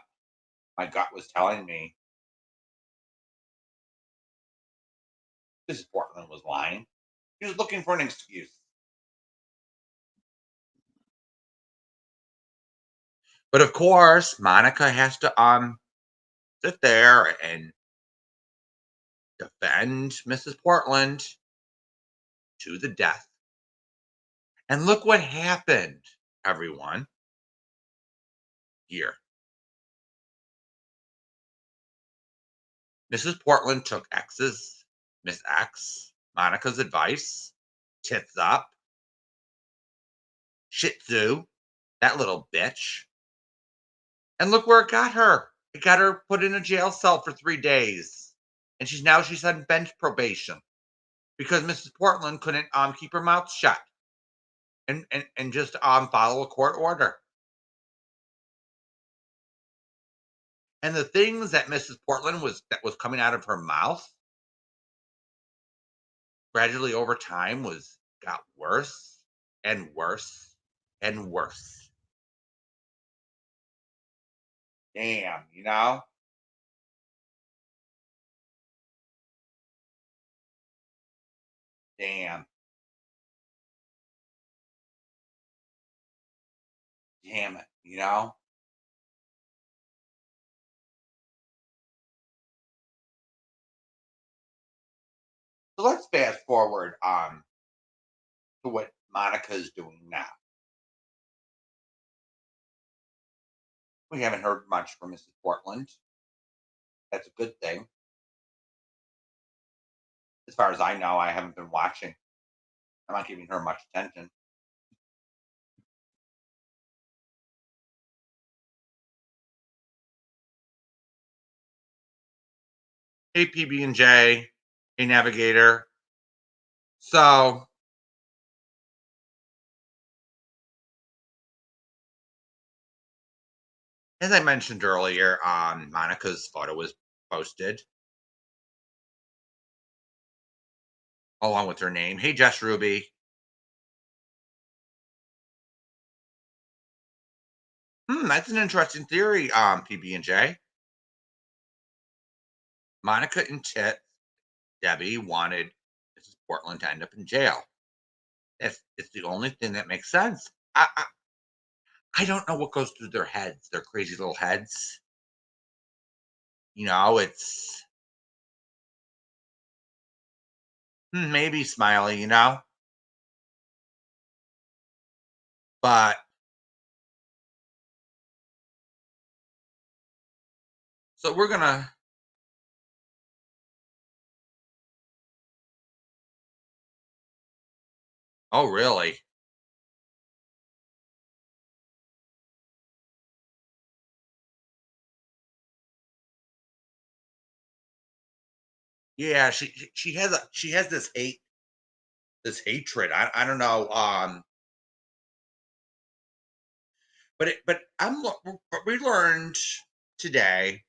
my gut was telling me Mrs. Portland was lying. She was looking for an excuse. But of course, Monica has to sit there and defend Mrs. Portland to the death. And look what happened, everyone, here. Mrs. Portland took Miss X, Monica's advice, tits up, Shih Tzu, that little bitch. And look where it got her. It got her put in a jail cell for 3 days. And she's on bench probation because Mrs. Portland couldn't keep her mouth shut and just follow a court order. And the things that Mrs. Portland was coming out of her mouth gradually over time was got worse and worse and worse. Damn, damn, damn it. So let's fast forward to what Monica's doing now. We haven't heard much from Mrs. Portland. That's a good thing. As far as I know, I haven't been watching. I'm not giving her much attention. Hey, PB&J. Hey, Navigator. So, as I mentioned earlier, Monica's photo was posted along with her name. Hey, Jess Ruby. That's an interesting theory, PB&J. Monica and Debbie wanted Mrs. Portland to end up in jail. It's the only thing that makes sense. I don't know what goes through their heads, their crazy little heads. It's maybe Smiley. But so we're gonna. Oh, really? Yeah, she has this hatred. I don't know. But we learned today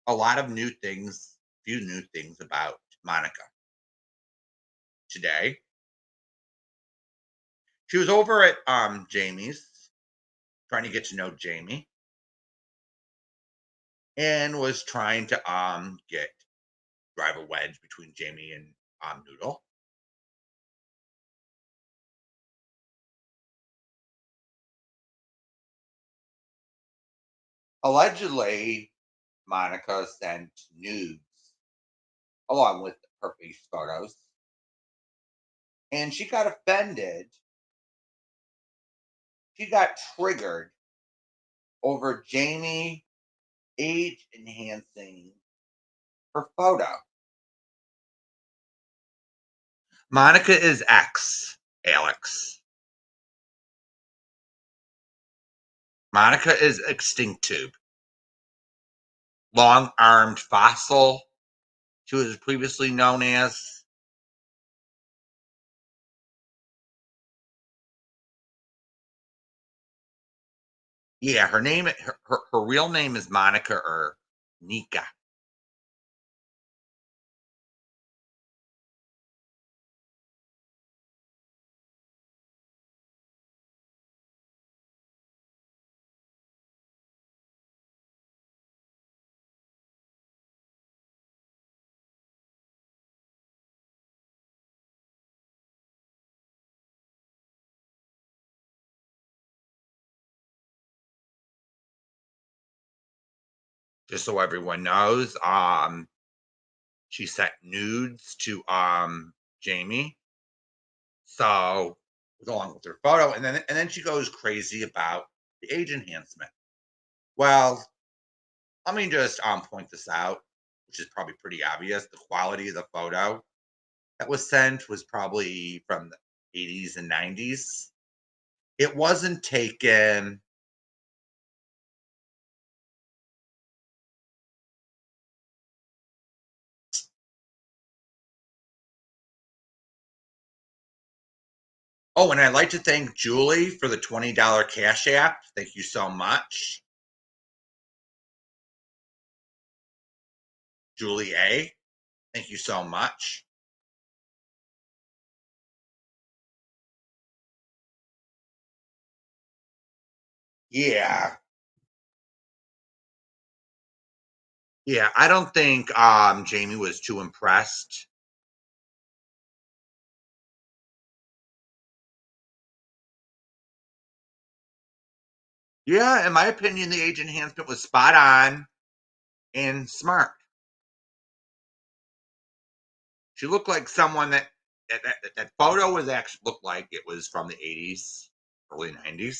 a lot of new things, few new things about Monica today. She was over at Jamie's trying to get to know Jamie and was trying to get drive a wedge between Jamie and Noodle. Allegedly, Monica sent nudes along with her face photos and she got offended. She got triggered over Jamie age enhancing her photo. Monica is X, Alex. Monica is extinct tube. Long armed fossil, she was previously known as. Yeah, her name, her real name is Monica or Nika. Just so everyone knows, she sent nudes to Jamie. So along with her photo, and then she goes crazy about the age enhancement. Well, let me just point this out, which is probably pretty obvious. The quality of the photo that was sent was probably from the 80s and 90s. It wasn't taken. Oh, and I'd like to thank Julie for the $20 Cash App. Thank you so much. Julie A. Thank you so much. Yeah. Yeah, I don't think Jamie was too impressed. Yeah, in my opinion, the age enhancement was spot on and smart. She looked like someone that photo was actually looked like it was from the 80s, early 90s.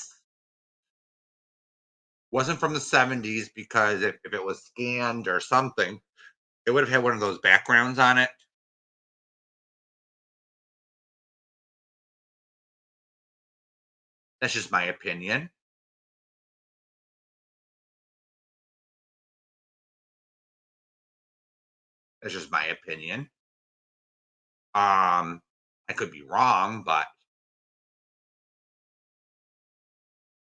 Wasn't from the 70s because if it was scanned or something, it would have had one of those backgrounds on it. That's just my opinion. That's just my opinion. I could be wrong, but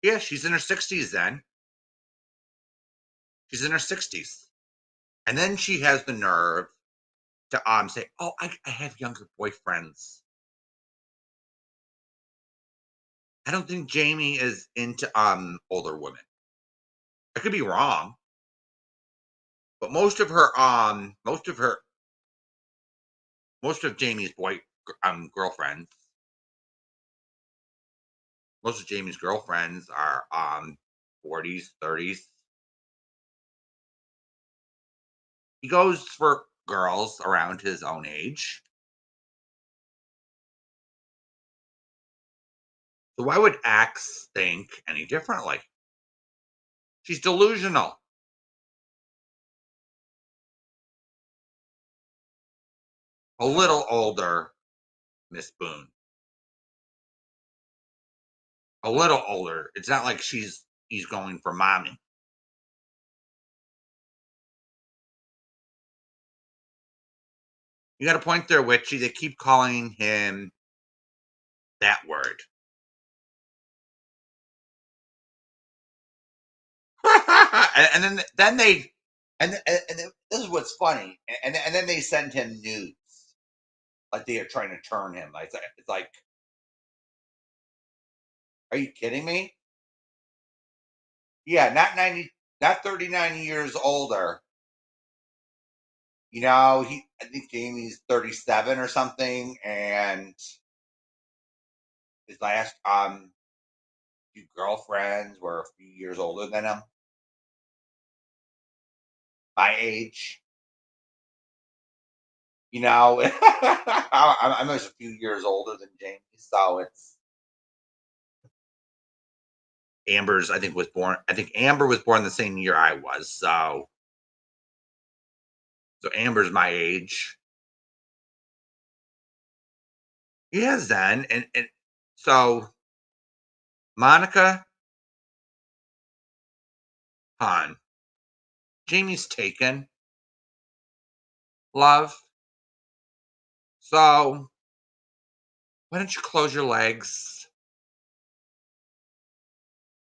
yeah, she's in her 60s then. She's in her 60s. And then she has the nerve to say, "Oh, I have younger boyfriends." I don't think Jamie is into older women. I could be wrong, but most of Jamie's girlfriends, most of Jamie's girlfriends are 40s, 30s. He goes for girls around his own age. So why would Axe think any differently? She's delusional. A little older, Miss Boone. A little older. It's not like he's going for mommy. You got a point there, Witchy. They keep calling him that word. And then they and this is what's funny. And then they send him nudes like they are trying to turn him. Like it's like, are you kidding me? Yeah, not 90, not 39 years older. I think Jamie's 37 or something, and his last few girlfriends were a few years older than him, my age. You know, I'm just a few years older than Jamie, so it's Amber's. I think was born. I think Amber was born the same year I was. So Amber's my age. Yeah, Zen, and so Monica, hon, Jamie's taken, love. So why don't you close your legs?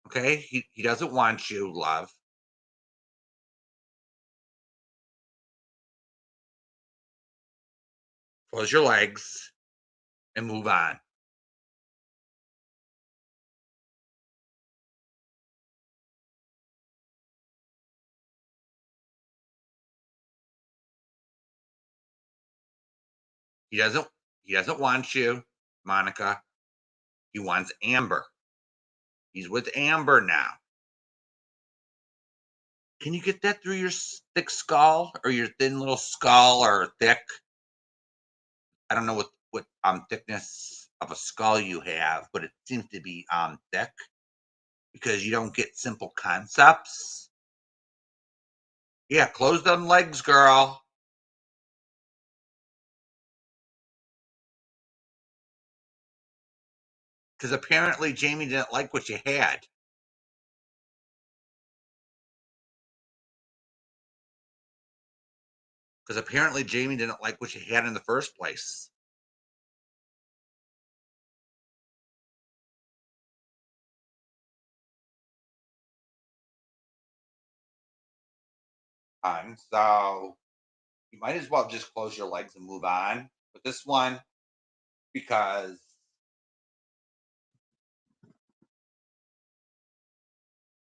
Okay, he doesn't want you, love. Close your legs and move on. He doesn't he doesn't want you, Monica. He wants Amber. He's with Amber now. Can you get that through your thick skull or your thin little skull or thick? I don't know what thickness of a skull you have, but it seems to be thick because you don't get simple concepts. Yeah, close them legs, girl. Because apparently Jamie didn't like what you had. Because apparently Jamie didn't like what you had in the first place. So you might as well just close your legs and move on with this one because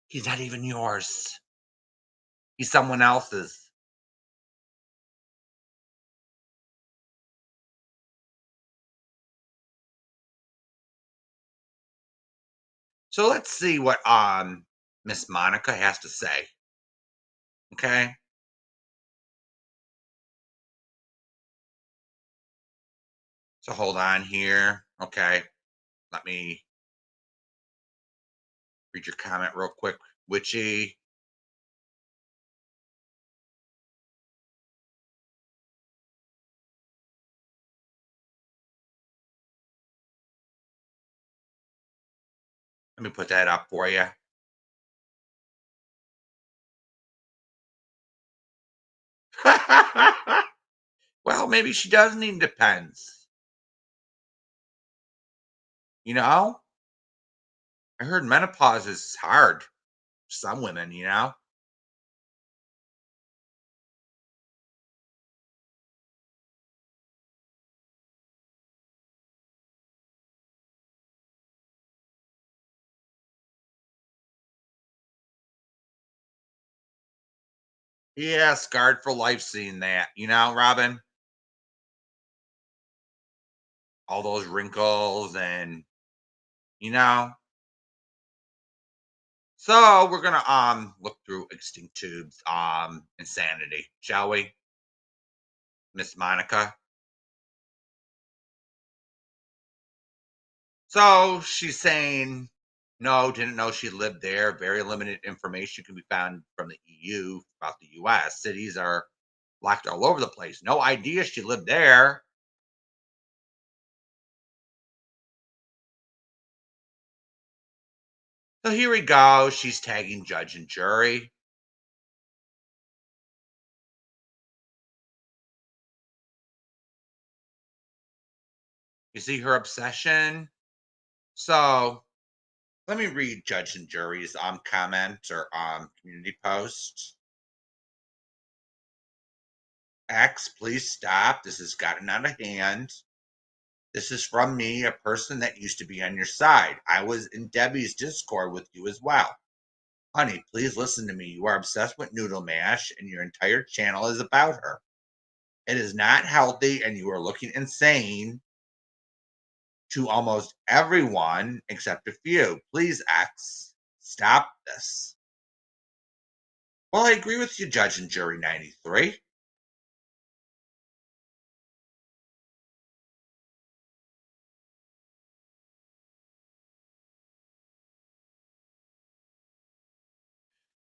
he's not even yours. He's someone else's. So let's see what Miss Monica has to say. Okay. So hold on here. Okay. Let me read your comment real quick. Witchy. Let me put that up for you. Well, maybe she does need depends. You know? I heard menopause is hard for some women, you know? Yeah, scarred for life seeing that, you know, Robin? All those wrinkles and you know. So we're gonna look through Extinct Tube's insanity, shall we? Miss Monica. So she's saying no, didn't know she lived there. Very limited information can be found from the EU about the US. Cities are locked all over the place. No idea she lived there. So here we go. She's tagging judge and jury. You see her obsession? So let me read judge and jury's comment or community post. X, please stop. This has gotten out of hand. This is from me, a person that used to be on your side. I was in Debbie's Discord with you as well. Honey, please listen to me. You are obsessed with Noodle Mash, and your entire channel is about her. It is not healthy, and you are looking insane to almost everyone except a few. Please, X, stop this. Well, I agree with you, Judge and Jury 93.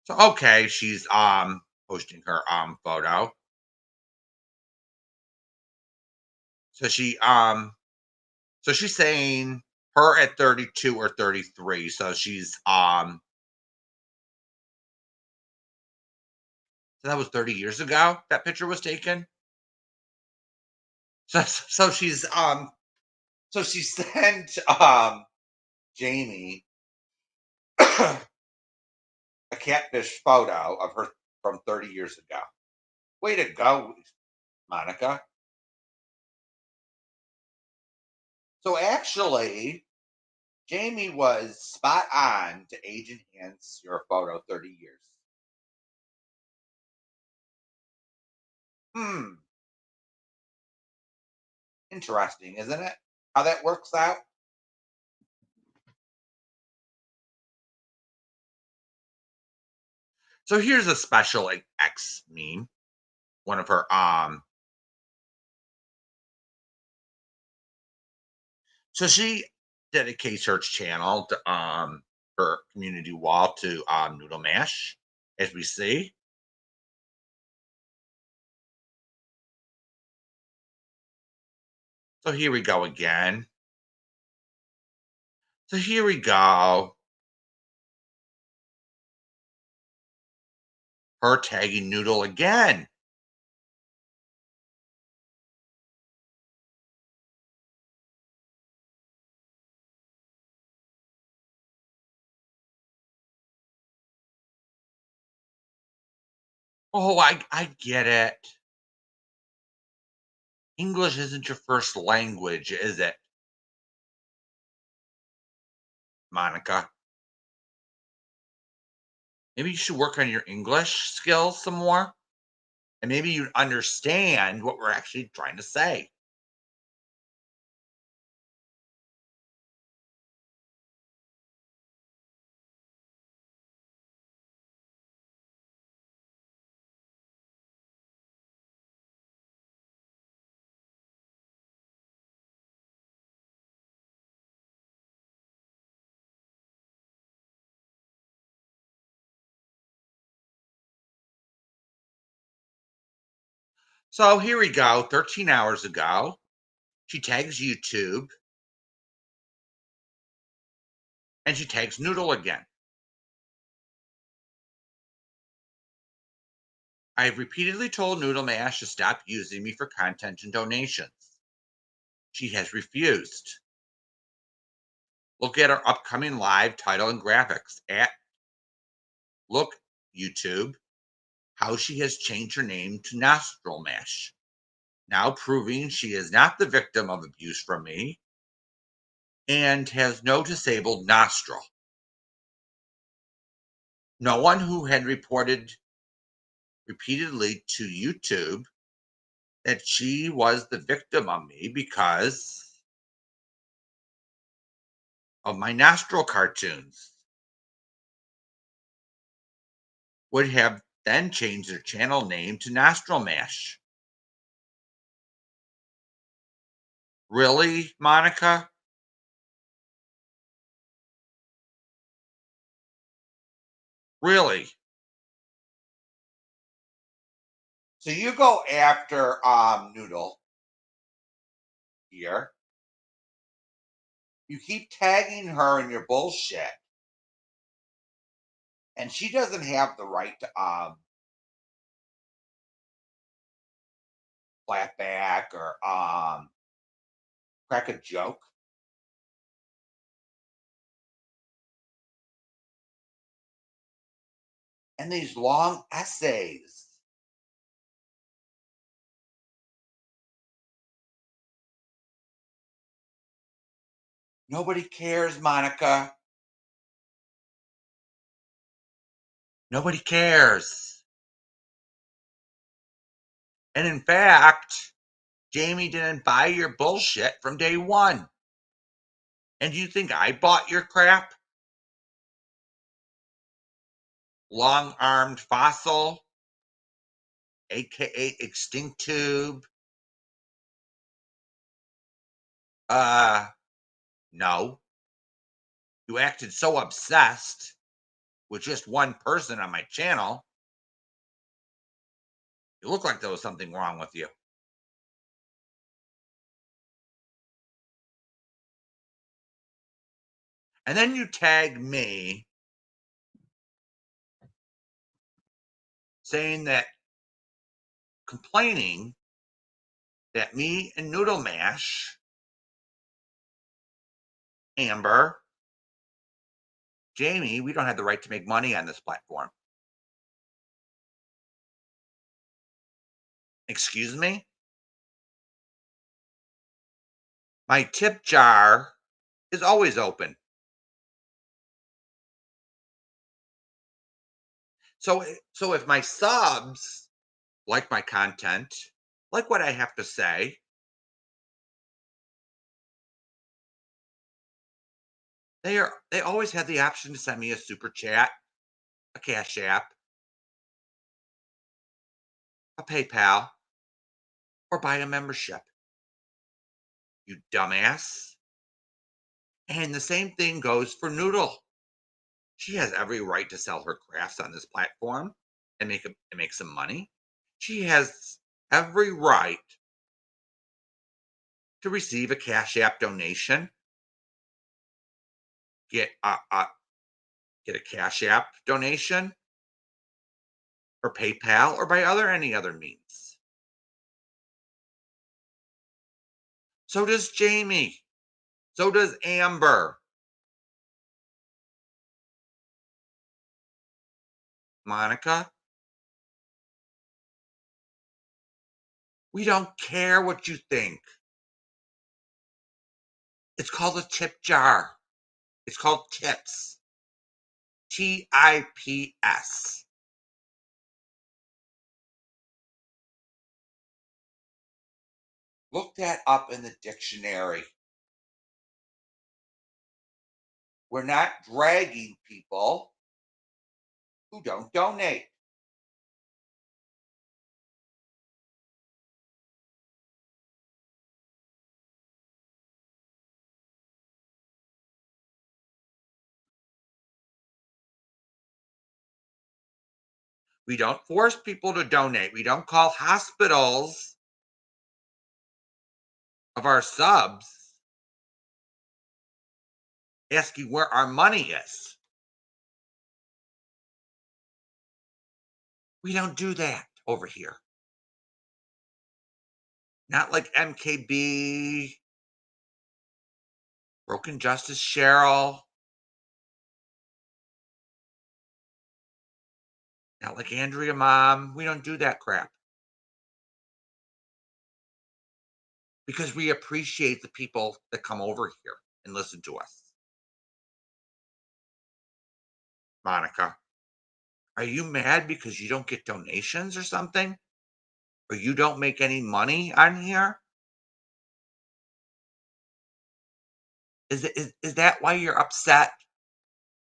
So okay, she's posting her photo. So she's saying her at 32 or 33. So so that was 30 years ago that picture was taken. So she sent Jamie a catfish photo of her from 30 years ago. Way to go, Monica. So actually, Jamie was spot on to age enhance your photo 30 years. Hmm, interesting, isn't it? How that works out? So here's a special like X meme. One of her so she dedicates her channel to her community wall to noodle mash, as we see. So here we go again. So here we go. Her tagging noodle again. Oh, I get it. English isn't your first language, is it, Monica? Maybe you should work on your English skills some more, and maybe you'd understand what we're actually trying to say. So here we go. 13 hours ago, she tags YouTube and she tags Noodle again. I have repeatedly told Noodle Mash to stop using me for content and donations. She has refused. Look at our upcoming live title and graphics at Look YouTube how she has changed her name to Nostril Mash, now proving she is not the victim of abuse from me and has no disabled nostril. No one who had reported repeatedly to YouTube that she was the victim of me because of my nostril cartoons would have then changed their channel name to Nostril Mash. Really, Monica? Really? So you go after Noodle here. You keep tagging her in your bullshit, and she doesn't have the right to clap back or crack a joke. And these long essays. Nobody cares, Monica. Nobody cares. And in fact, Jamie didn't buy your bullshit from day one. And you think I bought your crap? Long armed fossil, aka extinct tube. Uh, no. You acted so obsessed with just one person on my channel, it looked like there was something wrong with you. And then you tag me saying that, complaining that me and Noodle Mash, Amber, Jamie, we don't have the right to make money on this platform. Excuse me? My tip jar is always open. So if my subs like my content, like what I have to say, they always have the option to send me a super chat, a Cash App, a PayPal, or buy a membership. You dumbass. And the same thing goes for Noodle. She has every right to sell her crafts on this platform and make some money. She has every right to receive a Cash App donation, get get a Cash App donation, or PayPal, or by any other means. So does Jamie. So does Amber. Monica, we don't care what you think. It's called a tip jar. It's called tips. TIPS. Look that up in the dictionary. We're not dragging people who don't donate. We don't force people to donate. We don't call hospitals of our subs asking where our money is. We don't do that over here. Not like MKB, Broken Justice Cheryl, not like Andrea Mom. We don't do that crap. Because we appreciate the people that come over here and listen to us. Monica, are you mad because you don't get donations or something? Or you don't make any money on here? Is that why you're upset,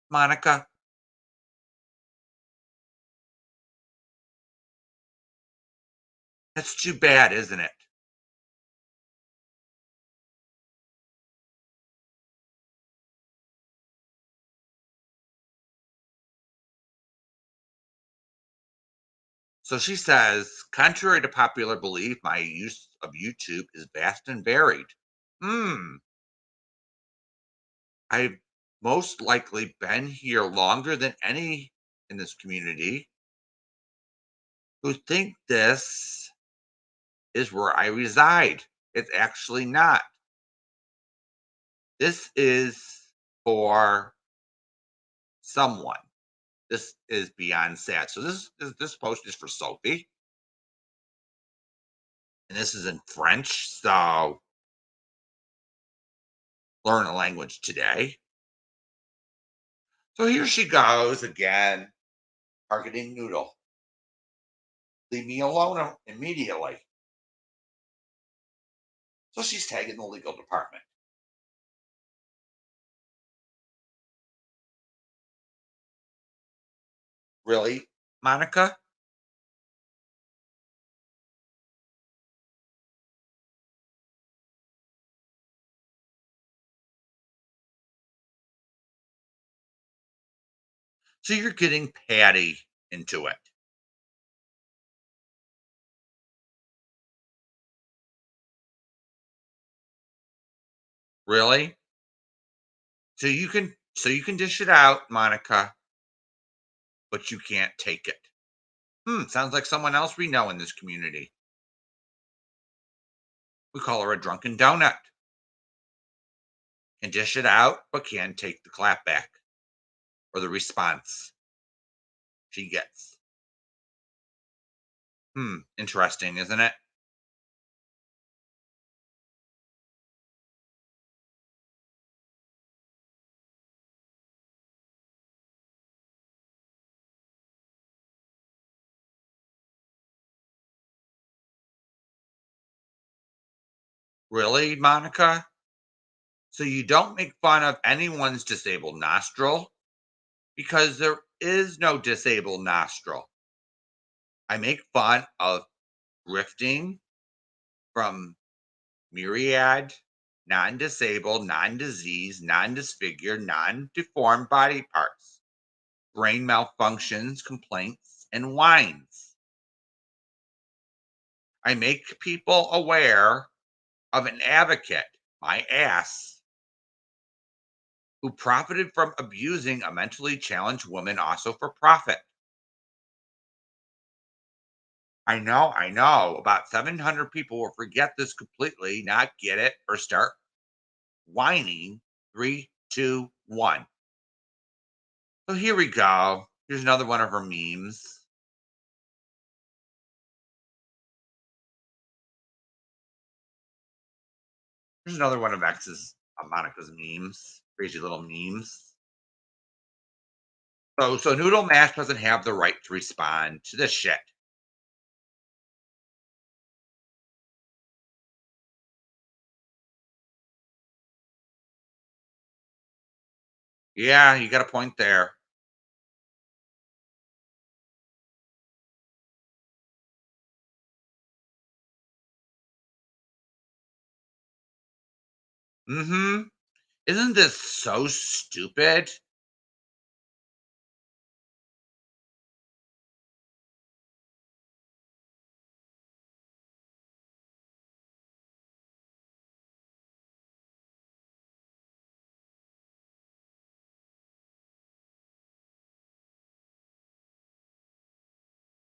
Monica? That's too bad, isn't it? So she says, contrary to popular belief, my use of YouTube is vast and varied. Hmm. I've most likely been here longer than any in this community who think this is where I reside. It's actually not. This is for someone. This is beyond sad. So this post is for Sophie, and this is in French. So learn a language today. So here she goes again, targeting Noodle. Leave me alone immediately. So she's tagging the legal department. Really, Monica? So you're getting Patty into it. Really? So you can dish it out, Monica, but you can't take it. Sounds like someone else we know in this community. We call her a drunken donut. Can dish it out, but can't take the clap back or the response she gets. Interesting, isn't it? Really, Monica? So you don't make fun of anyone's disabled nostril because there is no disabled nostril. I make fun of grifting from myriad non disabled, non diseased, non disfigured, non deformed body parts, brain malfunctions, complaints, and whines. I make people aware of an advocate, my ass, who profited from abusing a mentally challenged woman also for profit. I know. About 700 people will forget this completely, not get it, or start whining. Three, two, one. So here we go. Here's another one of her memes. Here's another one of Monica's memes. Crazy little memes. So Noodle Mash doesn't have the right to respond to this shit. Yeah, you got a point there. Mm-hmm. Isn't this so stupid?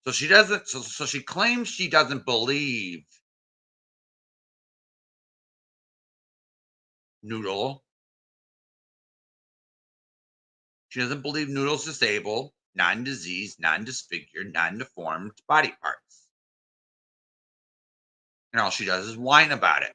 So she claims she doesn't believe Noodle. She doesn't believe Noodle's disabled, non-diseased, non-disfigured, non-deformed body parts. And all she does is whine about it.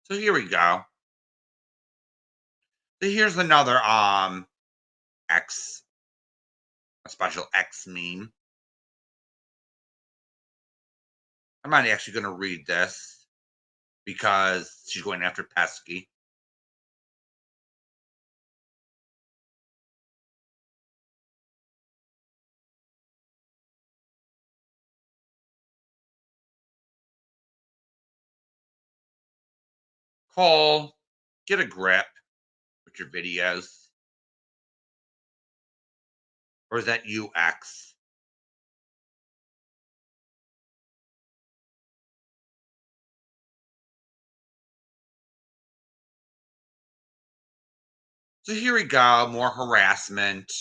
So here we go. So here's another X, a special X meme. I'm not actually going to read this because she's going after Pesky. Cole, get a grip with your videos. Or is that you, X? So here we go. More harassment.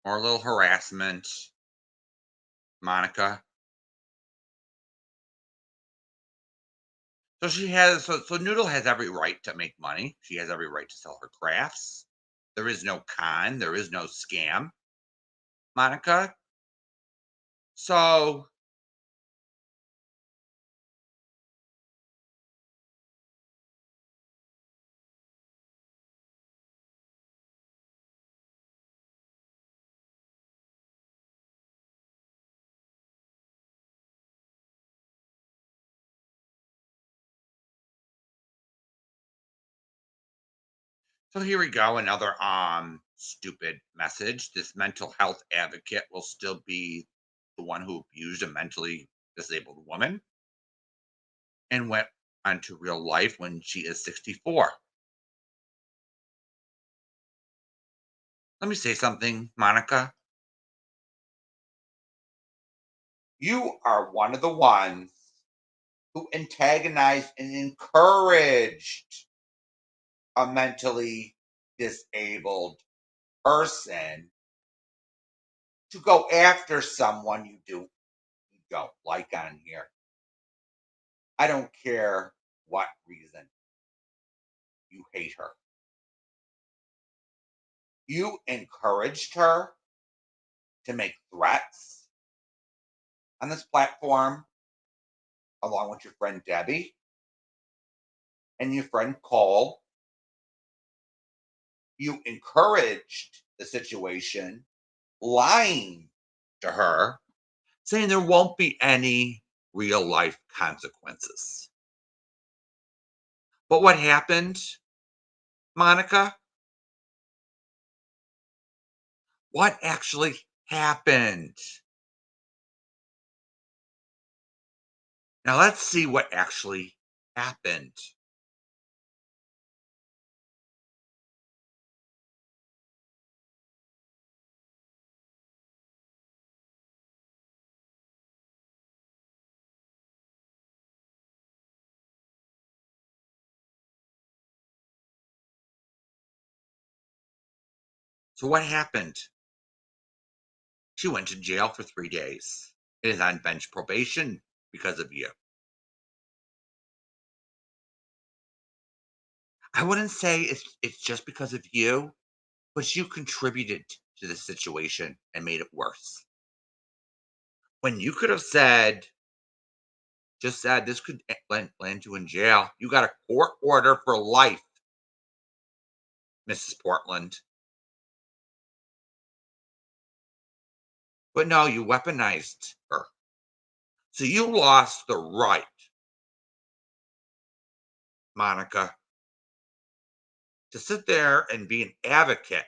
More little harassment. Monica. So Noodle has every right to make money. She has every right to sell her crafts. There is no con. There is no scam, Monica. So So here we go, another stupid message. This mental health advocate will still be the one who abused a mentally disabled woman and went onto real life when she is 64. Let me say something, Monica. You are one of the ones who antagonized and encouraged a mentally disabled person to go after someone you don't like on here. I don't care what reason you hate her. You encouraged her to make threats on this platform along with your friend Debbie and your friend Cole. You encouraged the situation, lying to her, saying there won't be any real life consequences. But what happened, Monica? What actually happened? Now let's see what actually happened. So what happened? She went to jail for 3 days. It is on bench probation because of you. I wouldn't say it's just because of you, but you contributed to the situation and made it worse. When you could have just said this could land you in jail. You got a court order for life, Mrs. Portland. But no, you weaponized her. So you lost the right, Monica, to sit there and be an advocate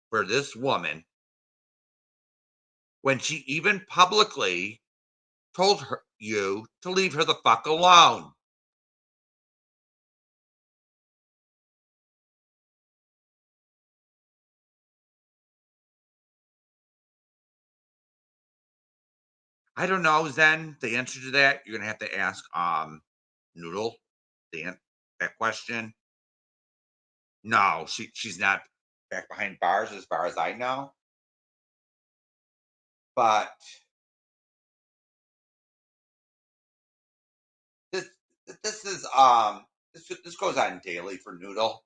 for this woman when she even publicly told you to leave her the fuck alone. I don't know, Zen. The answer to that, you're gonna have to ask Noodle that question. No, she's not back behind bars as far as I know. But this this is this goes on daily for Noodle.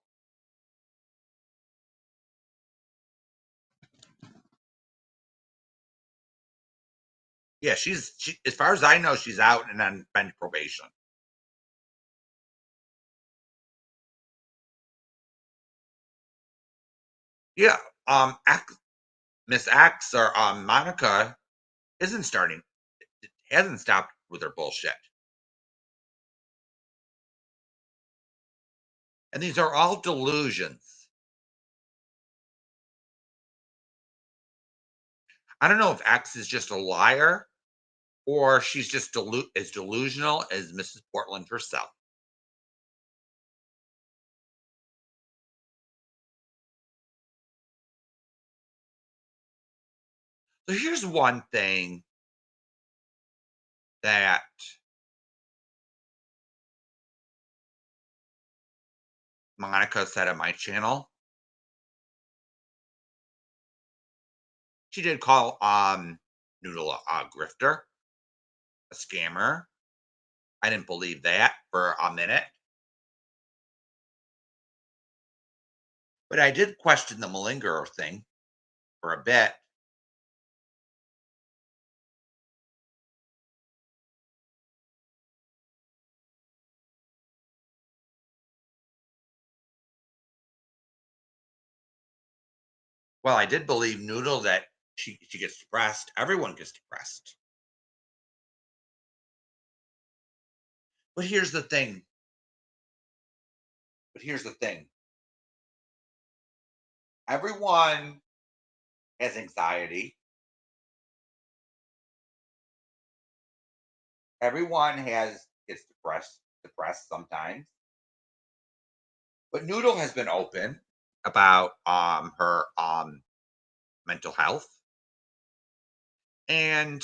Yeah, as far as I know, she's out and on bench probation. Yeah, Miss X or Monica isn't starting, hasn't stopped with her bullshit. And these are all delusions. I don't know if X is just a liar or she's just as delusional as Mrs. Portland herself. So here's one thing that Monica said on my channel. She did call Noodle a grifter, a scammer. I didn't believe that for a minute, but I did question the malingerer thing for a bit. Well, I did believe Noodle that she gets depressed. Everyone gets depressed. But here's the thing. But here's the thing. Everyone has anxiety. Everyone gets depressed sometimes. But Noodle has been open about her mental health. And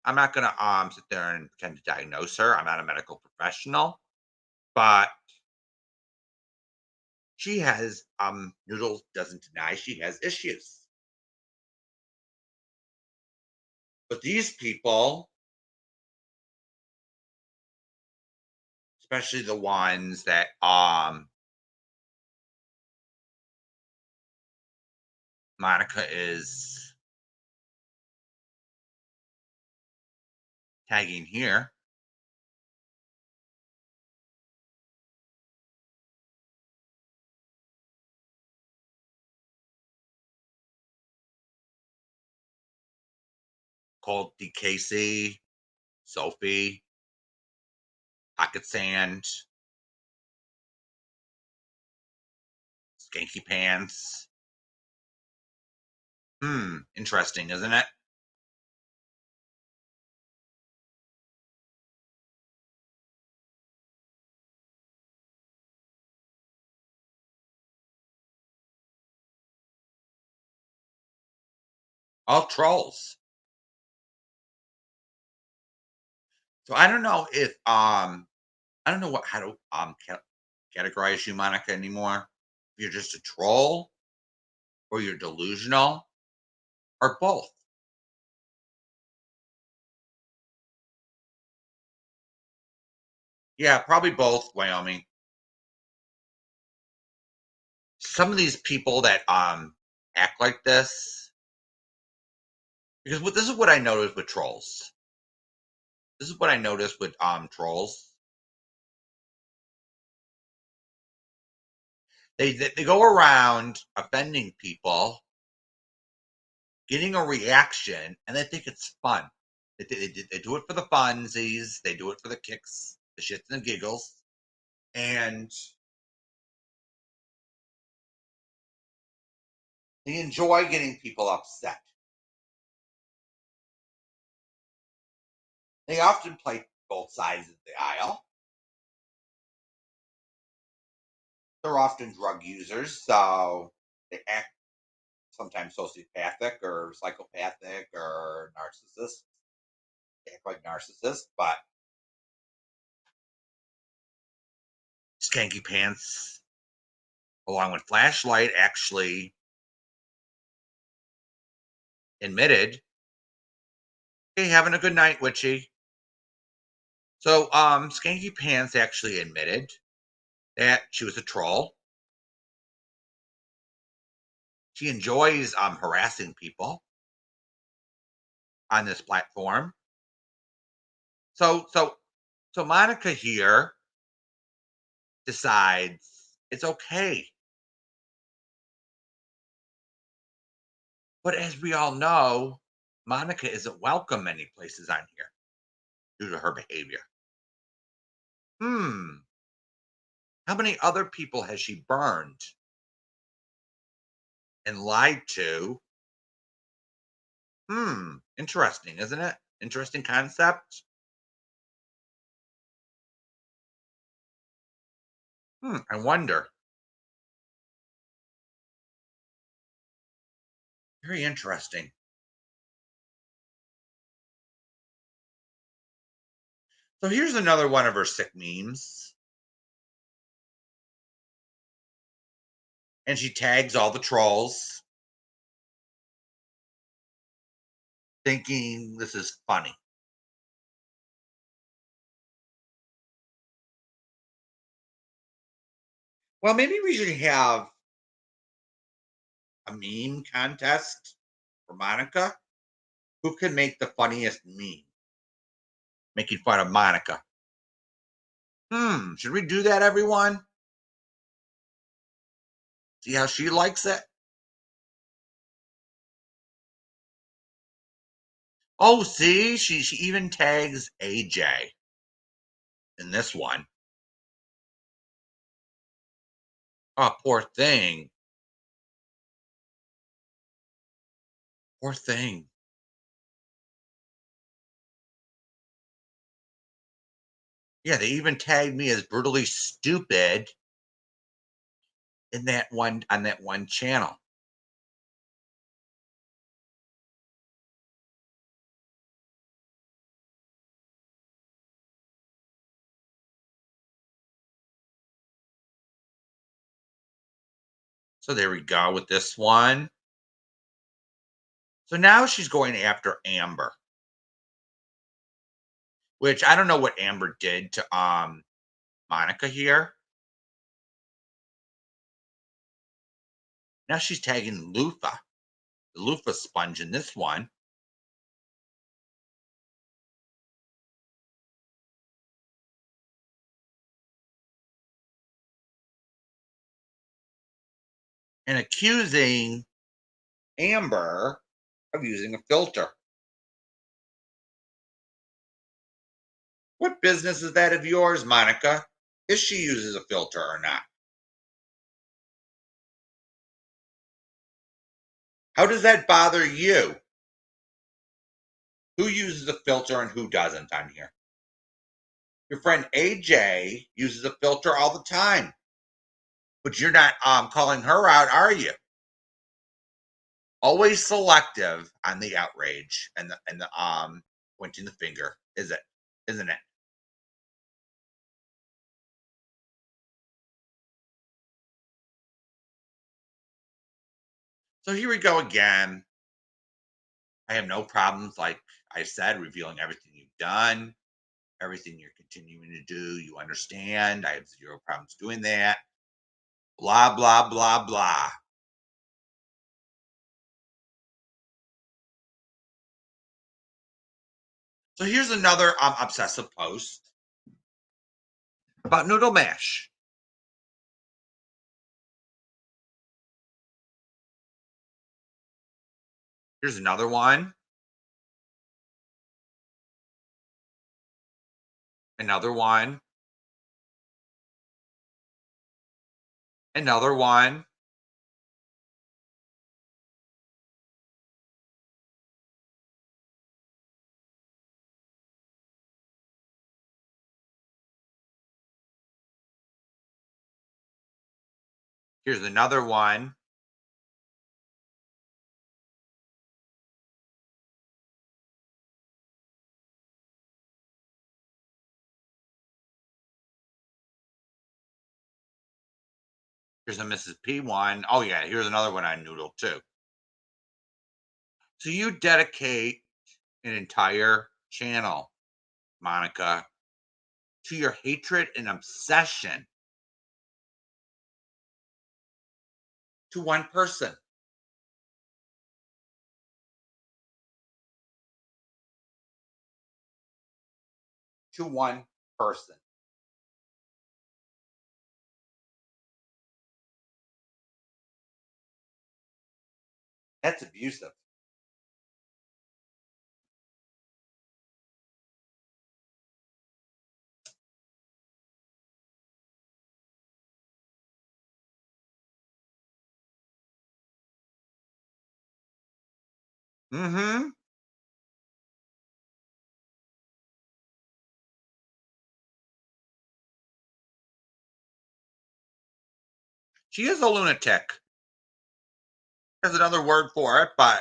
I'm not gonna sit there and pretend to diagnose her. I'm not a medical professional, but she has Noodle doesn't deny she has issues. But these people, especially the ones that Monica is tagging here, called DKC, Sophie, Pocket Sand, Skanky Pants. Interesting, isn't it? All trolls. So I don't know if I don't know what how to categorize you, Monica, anymore. If you're just a troll, or you're delusional, or both. Yeah, probably both, Wyoming. Some of these people that act like this, because this is what I noticed with trolls. This is what I noticed with trolls. They go around offending people, getting a reaction, and they think it's fun. They do it for the funsies. They do it for the kicks, the shits and the giggles, and they enjoy getting people upset. They often play both sides of the aisle. They're often drug users, so they act sometimes sociopathic or psychopathic or narcissist. They act like narcissists, but Skanky Pants, along with Flashlight, actually admitted, "Hey, having a good night, Witchy." So, Skanky Pants actually admitted that she was a troll. She enjoys harassing people on this platform. So, so, so Monica here decides it's okay. But as we all know, Monica isn't welcome many places on here due to her behavior. Hmm. How many other people has she burned and lied to? Interesting, isn't it? Interesting concept. I wonder. Very interesting. So here's another one of her sick memes. And she tags all the trolls, thinking this is funny. Well, maybe we should have a meme contest for Monica. Who can make the funniest meme? Making fun of Monica. Should we do that, everyone? See how she likes it? Oh, see, she even tags AJ in this one. Oh, poor thing. Poor thing. Yeah, they even tagged me as brutally stupid in that one on that one channel. So there we go with this one. So now she's going after Amber, which I don't know what Amber did to Monica here. Now she's tagging Lufa, the loofah sponge in this one. And accusing Amber of using a filter. What business is that of yours, Monica? If she uses a filter or not? How does that bother you? Who uses a filter and who doesn't on here? Your friend AJ uses a filter all the time, but you're not calling her out, are you? Always selective on the outrage and the pointing the finger, is it? Isn't it? So here we go again. I have no problems, like I said, revealing everything you've done, everything you're continuing to do. You understand. I have zero problems doing that. Blah, blah, blah, blah. So here's another obsessive post about noodle mash. Here's another one, another one, another one. Here's another one. Here's a Mrs. P one. Oh, yeah. Here's another one on Noodle, too. So you dedicate an entire channel, Monica, to your hatred and obsession to one person. To one person. That's abusive. Mm-hmm. She is a lunatic. There's another word for it, but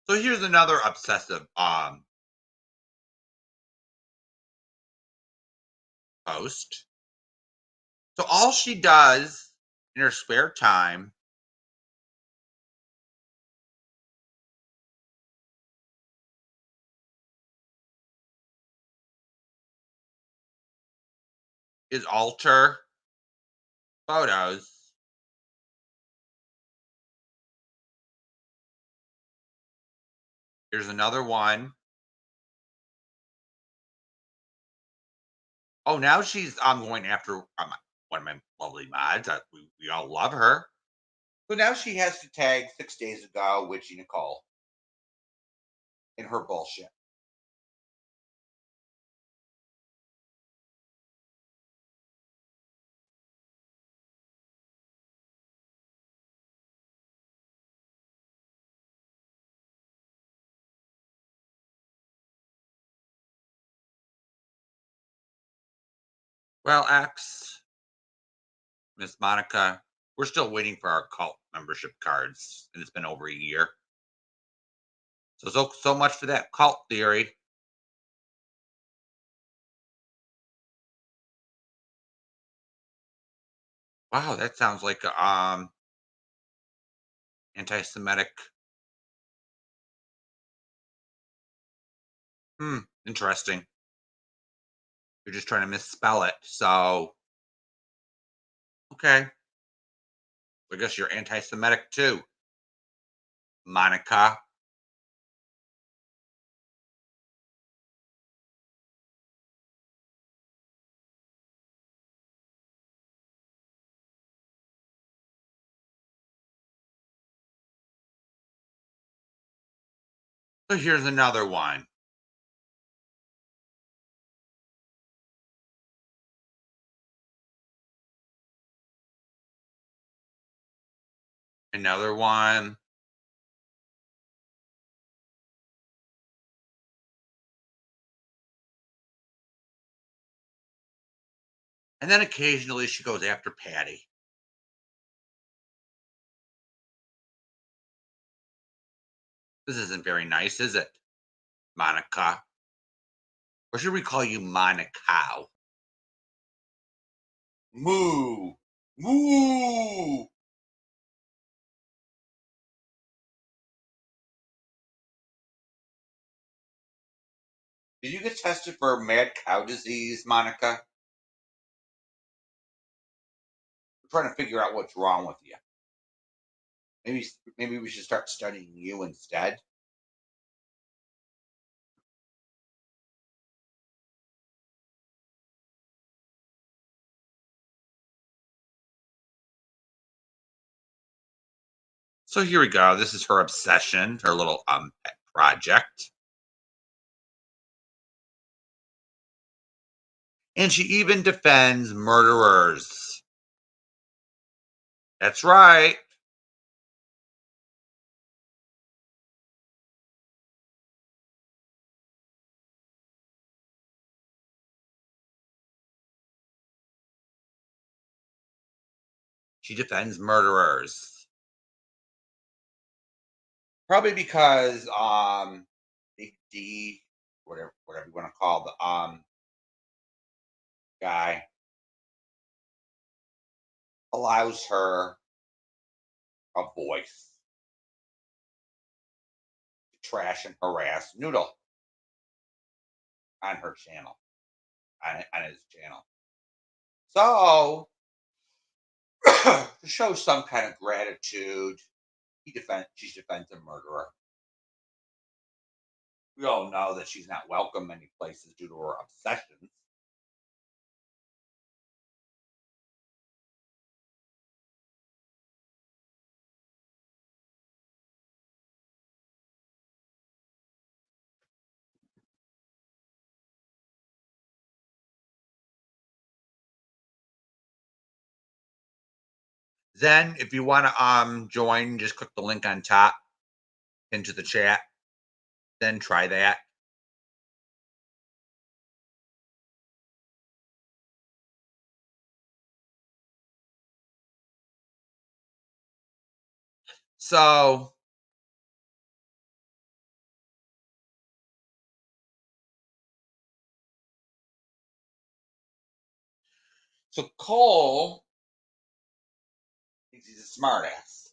so here's another obsessive post. So all she does in her spare time is alter photos Here's another one. Oh, now she's going after one of my lovely mods. We all love her. So now she has to tag 6 days ago, Witchy Nicole, in her bullshit. Well, X, Miss Monica, we're still waiting for our cult membership cards, and it's been over a year. So much for that cult theory. Wow, that sounds like a anti-Semitic. Hmm, interesting. You're just trying to misspell it. So, okay. I guess you're anti-Semitic too, Monica. So here's another one. Another one. And then occasionally she goes after Patty. This isn't very nice, is it, Monica? Or should we call you Monica? Moo. Moo. Did you get tested for mad cow disease, Monica? We're trying to figure out what's wrong with you. Maybe we should start studying you instead. So here we go. This is her obsession, her little pet project. And she even defends murderers. That's right. She defends murderers. Probably because Big D, whatever you want to call the guy, allows her a voice to trash and harass Noodle on her channel, on his channel. So to show some kind of gratitude, she defends a murderer. We all know that she's not welcome many places due to her obsessions. Then, if you want to join, just click the link on top into the chat. Then try that. So Cole thinks he's a smartass.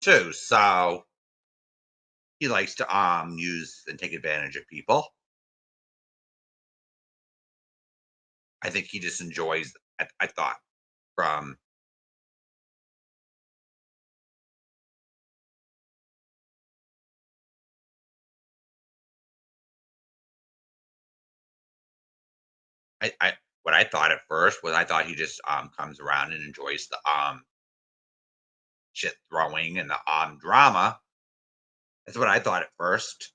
Too. So he likes to use and take advantage of people. I think he just enjoys. I thought from I what I thought at first was I thought he just comes around and enjoys the shit throwing and the drama. That's what I thought at first.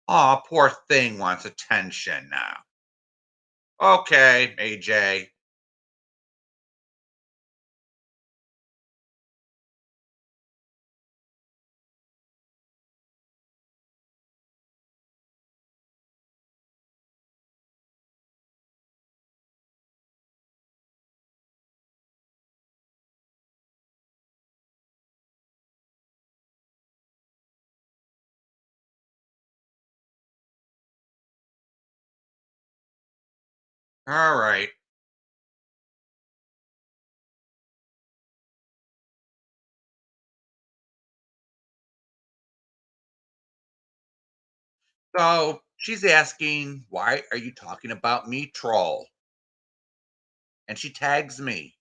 Aw, poor thing wants attention now. Okay, AJ. All right. So she's asking, why are you talking about me, troll? And she tags me.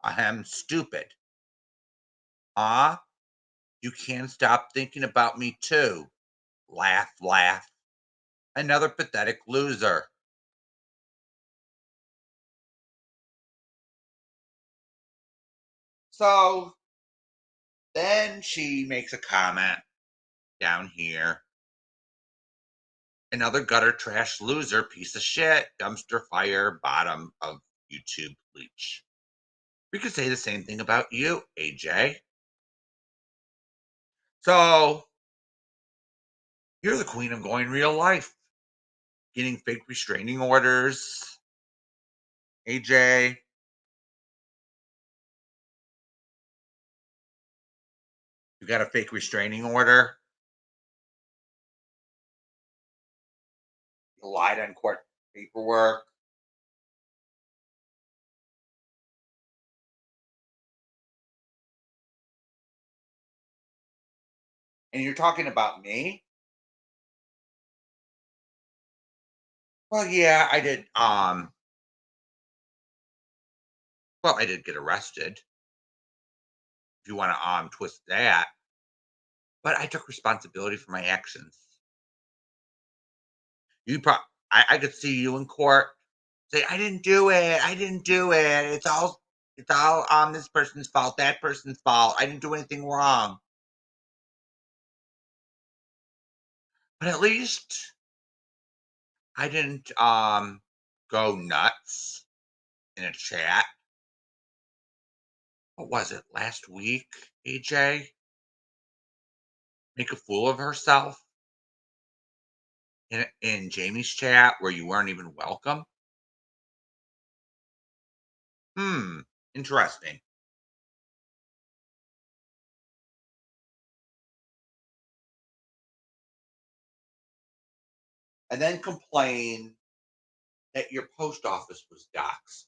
I am stupid. Ah, you can't stop thinking about me too. Laugh, laugh. Another pathetic loser. So then she makes a comment down here. Another gutter trash loser, piece of shit, dumpster fire, bottom of YouTube bleach. We could say the same thing about you, AJ. So you're the queen of going real life, getting fake restraining orders. AJ, you got a fake restraining order. You lied on court paperwork. And you're talking about me? Well, yeah, I did. Well, I did get arrested. If you want to twist that, but I took responsibility for my actions. You pro I could see you in court say, "I didn't do it. I didn't do it. It's all this person's fault, that person's fault. I didn't do anything wrong." But at least I didn't go nuts in a chat. What was it, last week, AJ? Make a fool of herself in Jamie's chat where you weren't even welcome? Hmm, interesting. And then complain that your post office was doxxed.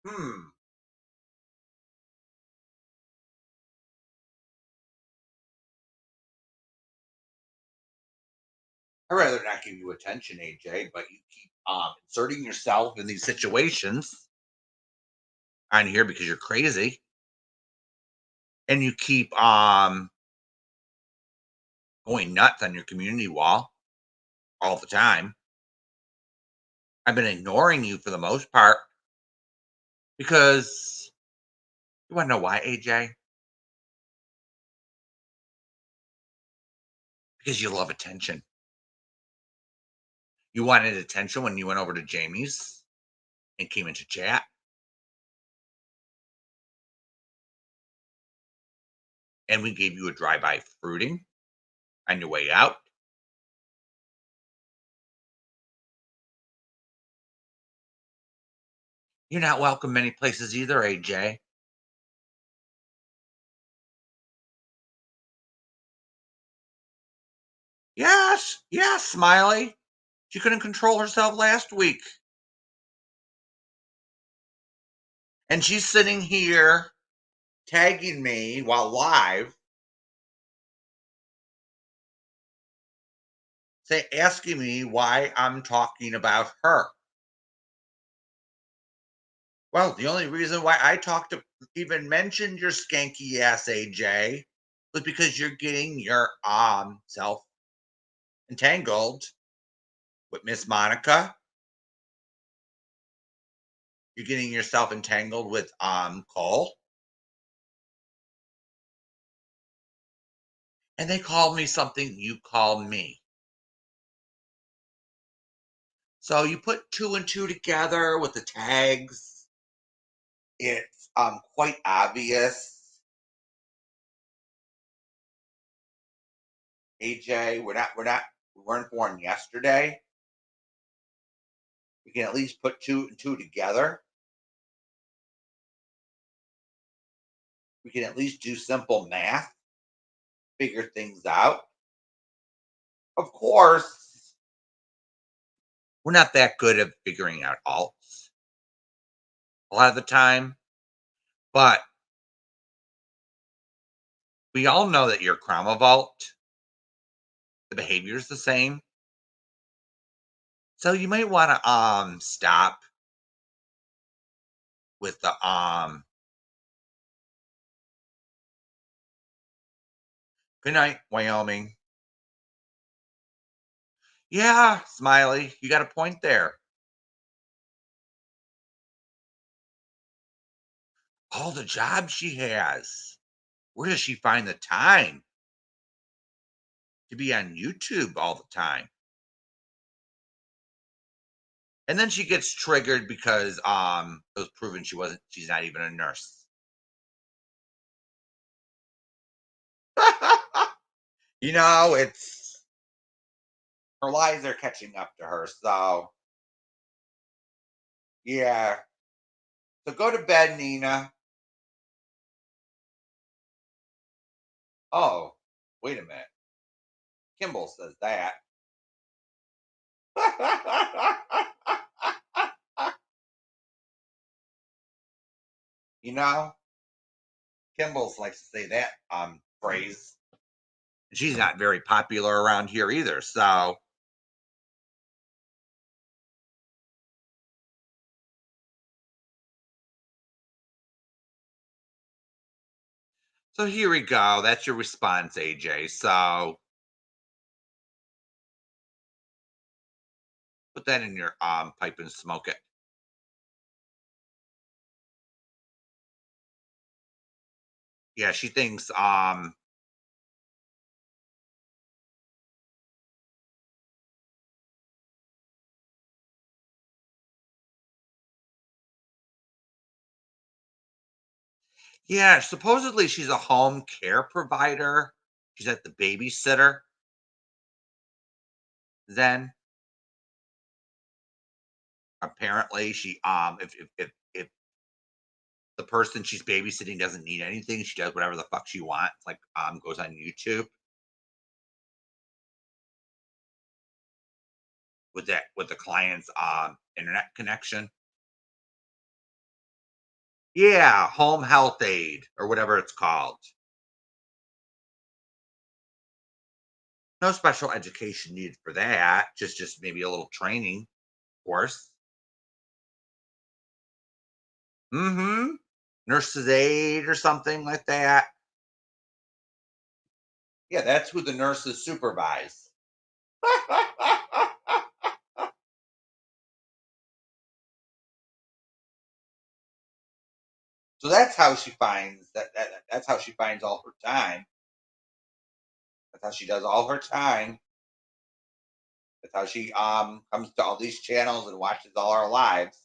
Hmm. I'd rather not give you attention, AJ, but you keep inserting yourself in these situations on here because you're crazy, and you keep going nuts on your community wall all the time. I've been ignoring you for the most part because you want to know why, AJ? Because you love attention. You wanted attention when you went over to Jamie's and came into chat, and we gave you a drive-by fruiting on your way out. You're not welcome many places either, AJ. Yes, yes, Smiley. She couldn't control herself last week. And she's sitting here tagging me while live, asking me why I'm talking about her. Well, the only reason why I talked to even mentioned your skanky ass AJ was because you're getting your self entangled with Miss Monica. You're getting yourself entangled with Cole. And they called me something you called me. So you put two and two together with the tags. It's quite obvious. AJ, we weren't born yesterday. We can at least put two and two together. We can at least do simple math, figure things out. Of course, we're not that good at figuring out alts a lot of the time, but we all know that your Chroma Vault, the behavior is the same. So you might want to stop with the good night, Wyoming. Yeah, Smiley, you got a point there. All the jobs she has. Where does she find the time to be on YouTube all the time? And then she gets triggered because it was proven she's not even a nurse. It's her lies are catching up to her. So yeah. So go to bed, Nina. Oh, wait a minute. Kimball says that. you know, Kimball likes to say that phrase. She's not very popular around here either. So here we go. That's your response, AJ. So put that in your pipe and smoke it. Yeah, she thinks yeah, supposedly she's a home care provider. She's at the babysitter. Then apparently she if the person she's babysitting doesn't need anything, she does whatever the fuck she wants, like goes on YouTube with the client's internet connection. Yeah, home health aid or whatever it's called. No special education needed for that. Just maybe a little training course. Mm-hmm. Nurse's aide or something like that. Yeah, that's who the nurses supervise. So that's how she finds that's how she finds all her time. That's how she does all her time. That's how she comes to all these channels and watches all our lives.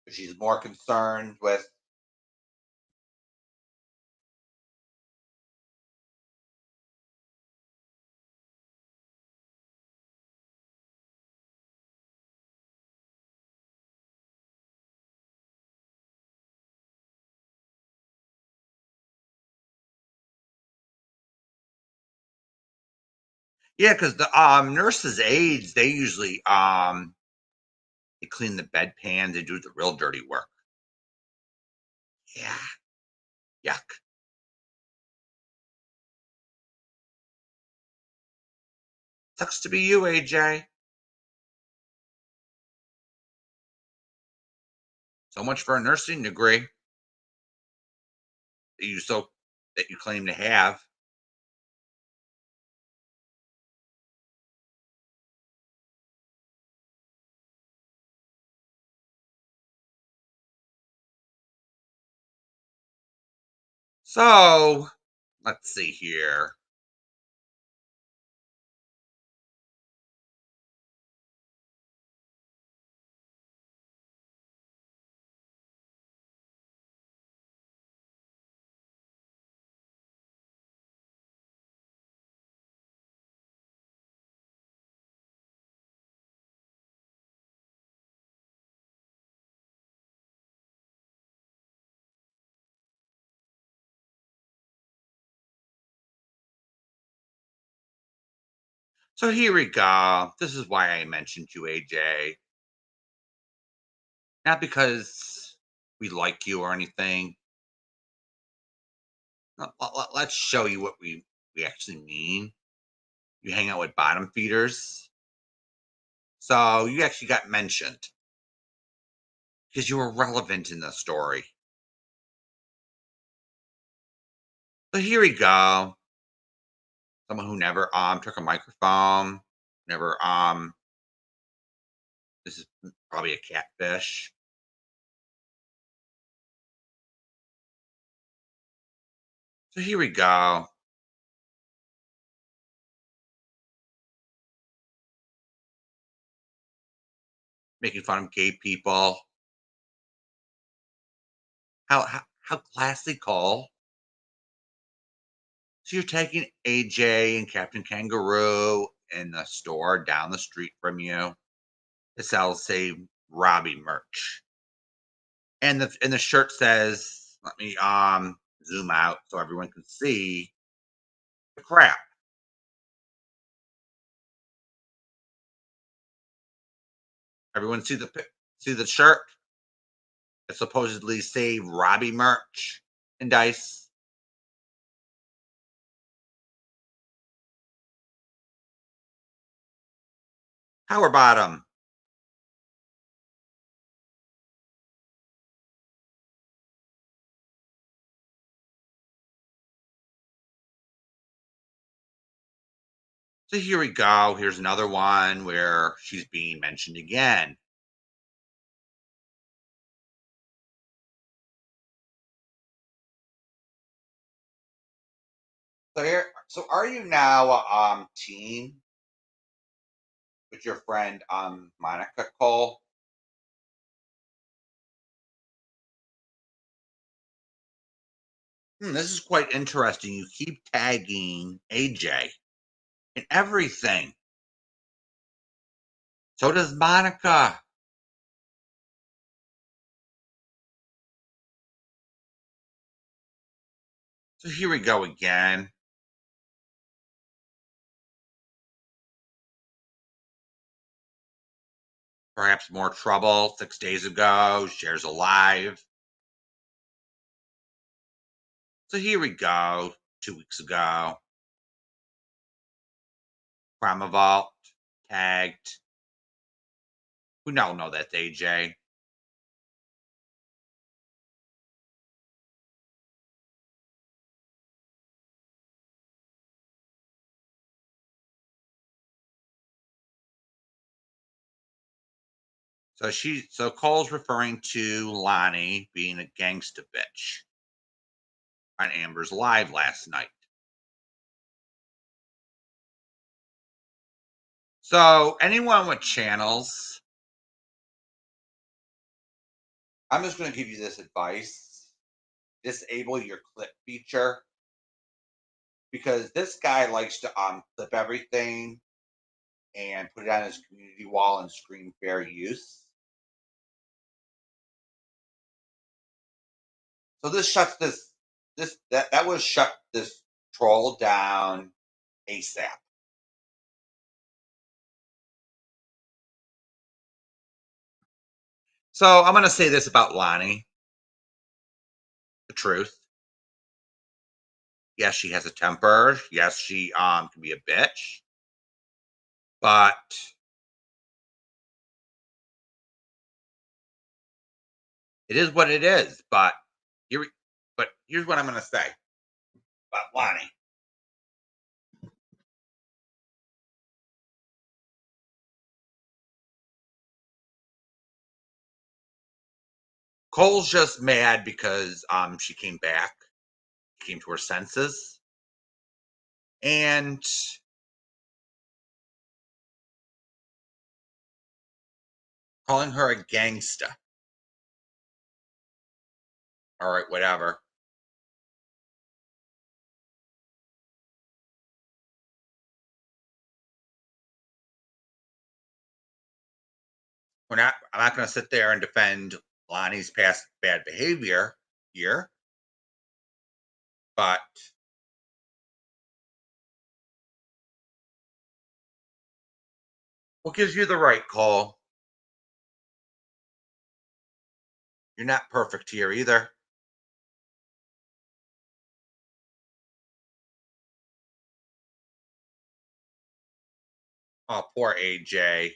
She's more concerned with yeah, because the nurses' aides they usually they clean the bedpan, they do the real dirty work. Yeah, yuck. Sucks to be you, AJ. So much for a nursing degree that you claim to have. So let's see here. So here we go. This is why I mentioned you, AJ. Not because we like you or anything. Let's show you what we actually mean. You hang out with bottom feeders. So you actually got mentioned because you were relevant in the story. So here we go. Someone who never took a microphone, never this is probably a catfish. So here we go. Making fun of gay people. How classical. So you're taking AJ and Captain Kangaroo in the store down the street from you to sell, say, Robbie merch. And the shirt says, let me zoom out so everyone can see the crap. Everyone see the shirt that supposedly say Robbie merch and dice. Power bottom. So here we go. Here's another one where she's being mentioned again. So are you now team with your friend Monica Cole? This is quite interesting. You keep tagging AJ in everything. So does Monica. So here we go again. Perhaps more trouble 6 days ago. Shares alive. So here we go. 2 weeks ago. Crime Vault. Tagged. We all know that's AJ. So Cole's referring to Lonnie being a gangsta bitch on Amber's Live last night. So anyone with channels, I'm just going to give you this advice: disable your clip feature because this guy likes to clip everything and put it on his community wall and scream fair use. So this shuts that would shut this troll down ASAP. So I'm going to say this about Lonnie: the truth. Yes, she has a temper. Yes, she can be a bitch. But it is what it is. Here, but here's what I'm going to say about Lonnie. Cole's just mad because she came back, came to her senses, and calling her a gangsta. All right, whatever. I'm not going to sit there and defend Lonnie's past bad behavior here, but what gives you the right, Cole? You're not perfect here either. Oh, poor AJ.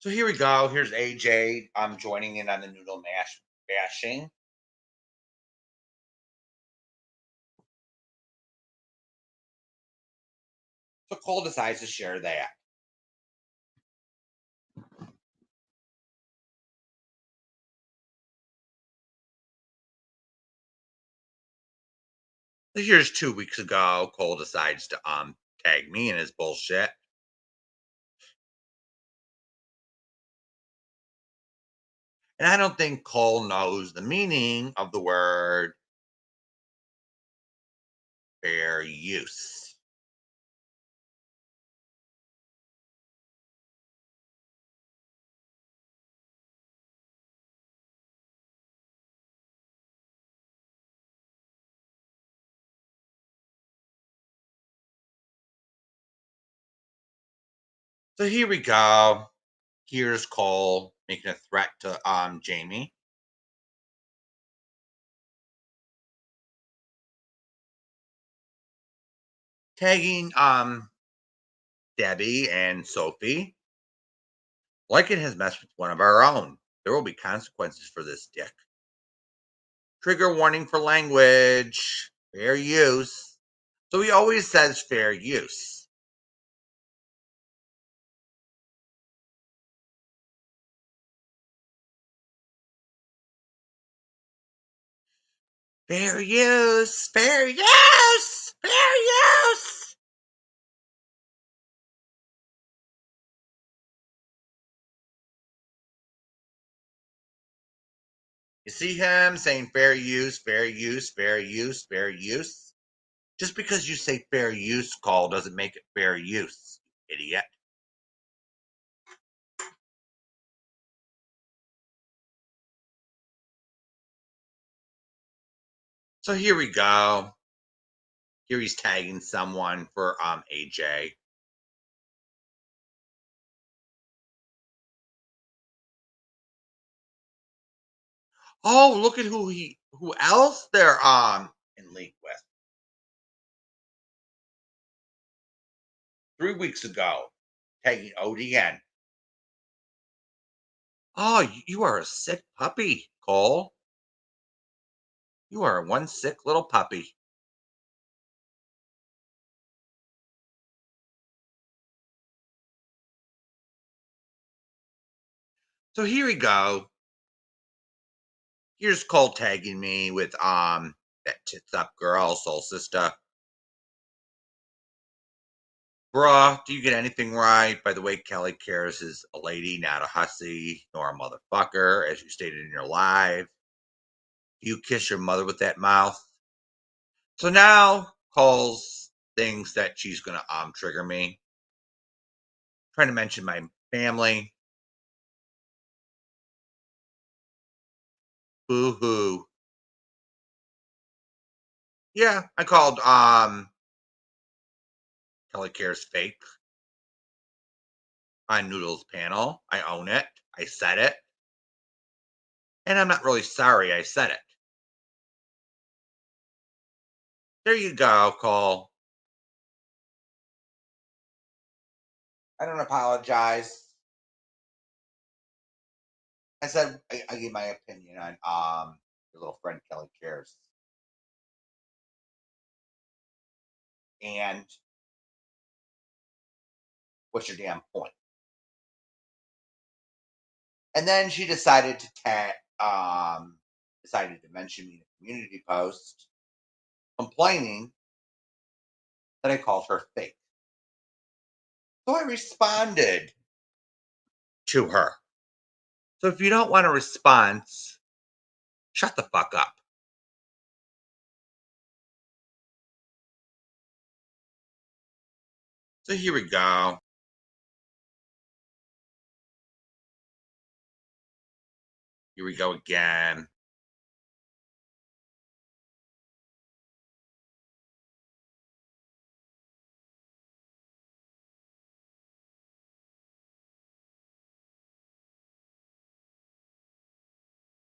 So here we go. Here's AJ. I'm joining in on the noodle mash bashing. So Cole decides to share that. So here's 2 weeks ago. Cole decides to tag me in his bullshit. And I don't think Cole knows the meaning of the word fair use. So here we go. Here's Cole making a threat to Jamie. Tagging Debbie and Sophie. Like it has messed with one of our own. There will be consequences for this dick. Trigger warning for language. Fair use. So he always says fair use. Fair use. Fair use. Fair use. You see him saying fair use, fair use, fair use, fair use. Just because you say fair use, Call, doesn't make it fair use, idiot. So here we go. Here he's tagging someone for AJ. Oh, look at who else they're in league with. 3 weeks ago, tagging ODN. Oh, you are a sick puppy, Cole. You are one sick little puppy. So here we go. Here's Cole tagging me with that tits up girl, soul sister. Bruh, do you get anything right? By the way, Kelly Cares is a lady, not a hussy, nor a motherfucker, as you stated in your live. Do you kiss your mother with that mouth? So now Cole's thinks that she's gonna trigger me. Trying to mention my family. Boo hoo. Yeah, I called Kelly Care's fake on Noodle's panel. I own it. I said it. And I'm not really sorry I said it. There you go, Cole. I don't apologize. I said I gave my opinion on your little friend Kelly Cares. And what's your damn point? And then she decided to decided to mention me in a community post complaining that I called her fake. So I responded to her. So if you don't want a response, shut the fuck up. So here we go. Here we go again.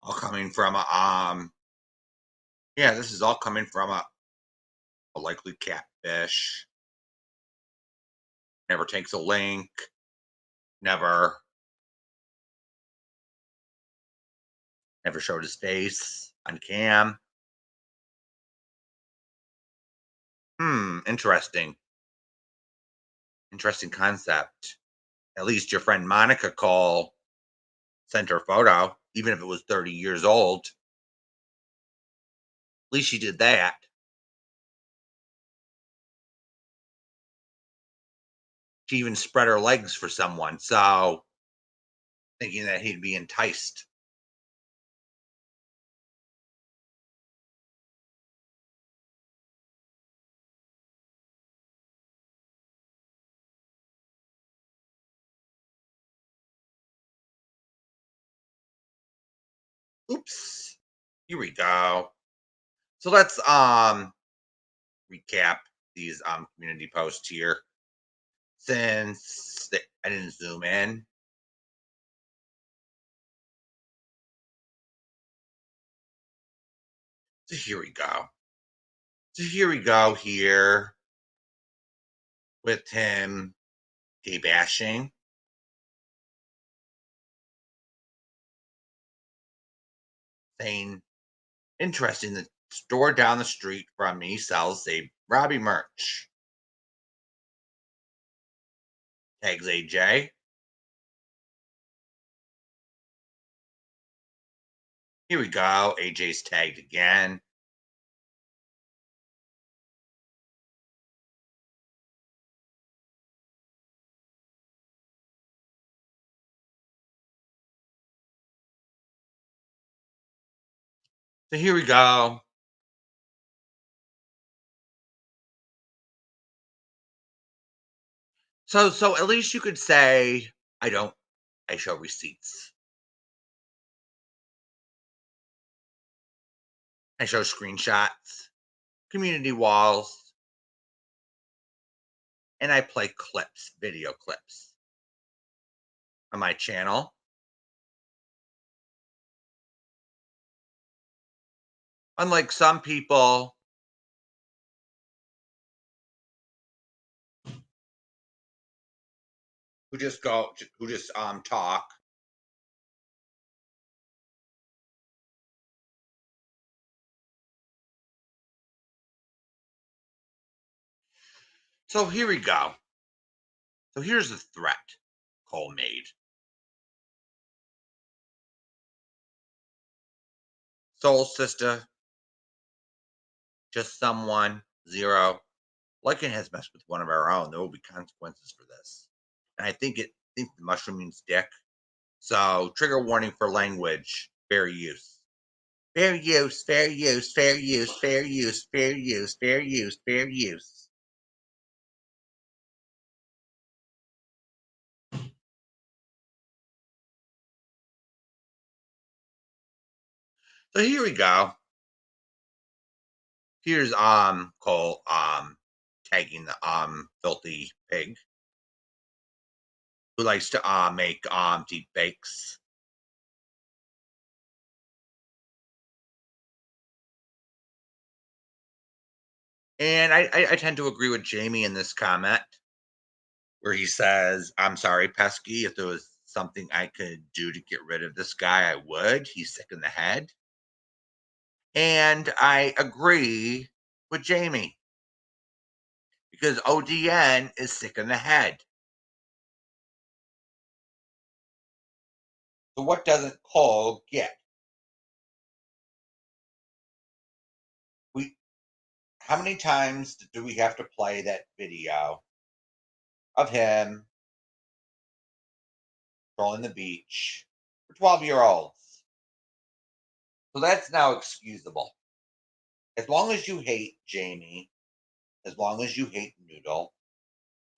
All coming from yeah, this is all coming from a likely catfish. Never takes a link. Never showed his face on cam. Interesting. Interesting concept. At least your friend Monica Cole sent her photo, even if it was 30 years old. At least she did that. She even spread her legs for someone, so thinking that he'd be enticed. Oops. Here we go. So let's recap these community posts here. Since I didn't zoom in. So here we go. So here we go here with him gay bashing. Saying, interesting, the store down the street from me sells a Robbie merch. Tags AJ. Here we go. AJ's tagged again. So here we go. So at least you could say, I show receipts. I show screenshots, community walls, and I play clips, video clips on my channel. Unlike some people who just talk. So here we go. So here's the threat Cole made. Soul sister, just someone, zero. Lycan has messed with one of our own. There will be consequences for this. And I think the mushroom means dick. So trigger warning for language. Fair use. Fair use, fair use, fair use, fair use, fair use, fair use, fair use. So here we go. Here's Cole tagging the filthy pig who likes to make deep fakes. And I tend to agree with Jamie in this comment where he says, "I'm sorry, Pesky. If there was something I could do to get rid of this guy, I would. He's sick in the head." And I agree with Jamie because ODN is sick in the head. So what doesn't Cole get? We How many times do we have to play that video of him trolling the beach for 12-year-olds? So that's now excusable. As long as you hate Jamie, as long as you hate Noodle,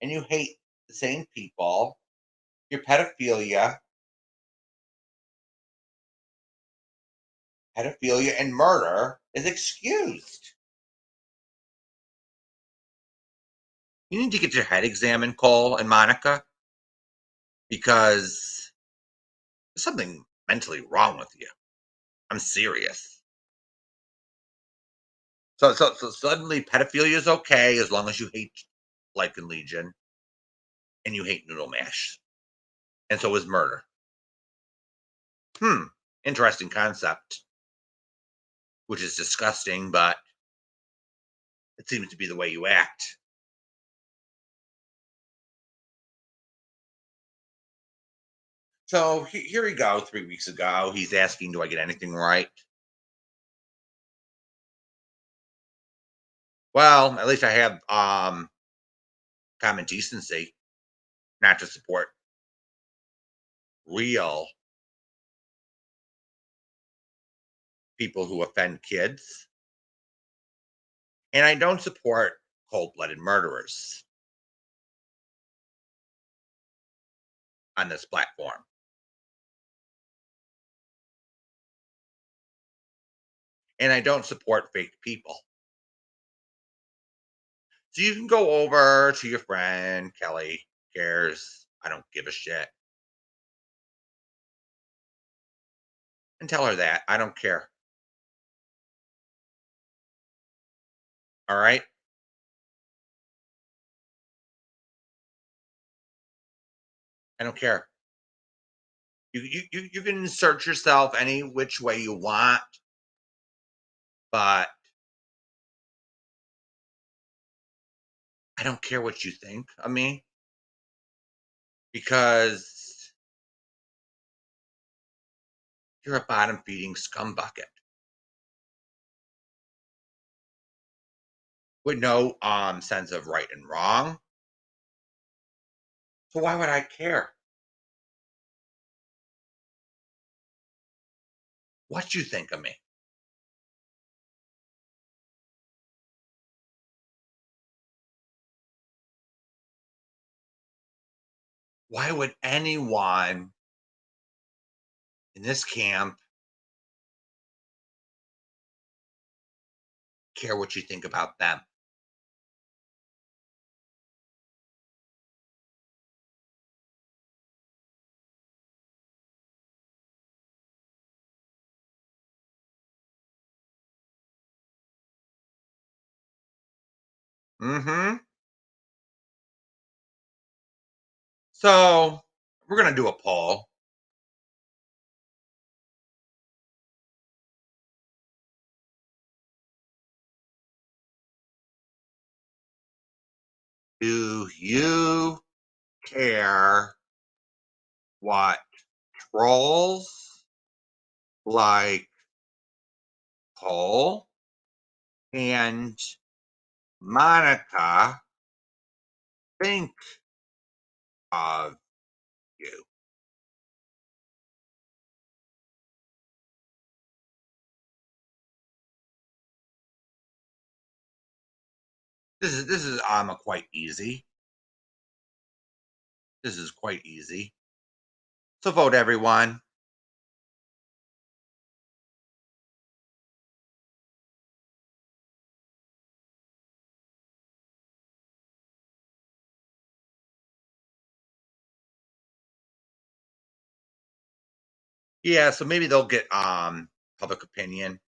and you hate the same people, your pedophilia and murder is excused. You need to get your head examined, Cole and Monica, because there's something mentally wrong with you. I'm serious. So suddenly pedophilia is okay as long as you hate Life and Legion and you hate Noodle Mash. And so is murder. Interesting concept, which is disgusting, but it seems to be the way you act. So here we go. 3 weeks ago, he's asking, "Do I get anything right?" Well, at least I have common decency, not to support real people who offend kids, and I don't support cold-blooded murderers on this platform. And I don't support fake people. So you can go over to your friend Kelly cares. I don't give a shit. And tell her that. I don't care. All right? I don't care. You can insert yourself any which way you want, but I don't care what you think of me because you're a bottom feeding scumbucket with no sense of right and wrong. So why would I care what you think of me? Why would anyone in this camp care what you think about them? Mm-hmm. So we're gonna do a poll. Do you care what trolls like Cole and Monica think of you? This is a quite easy. This is quite easy. So vote everyone. Yeah, so maybe they'll get public opinion.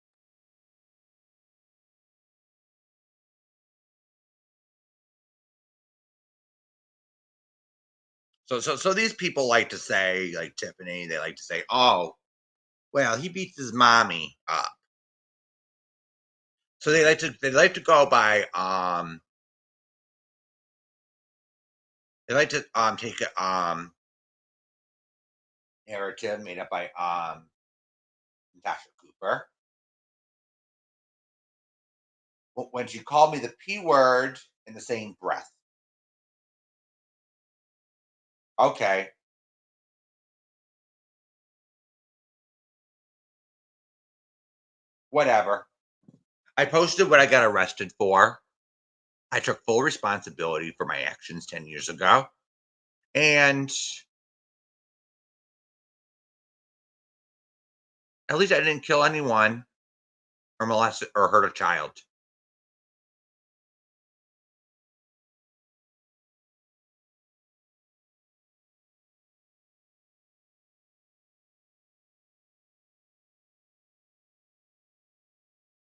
So these people like to say, like Tiffany, they like to say, "Oh, well, he beats his mommy up." So they like to go by they like to take a narrative made up by Natasha Cooper. When she called me the P word in the same breath. Okay, whatever. I posted what I got arrested for. I took full responsibility for my actions 10 years ago. And at least I didn't kill anyone or molest or hurt a child.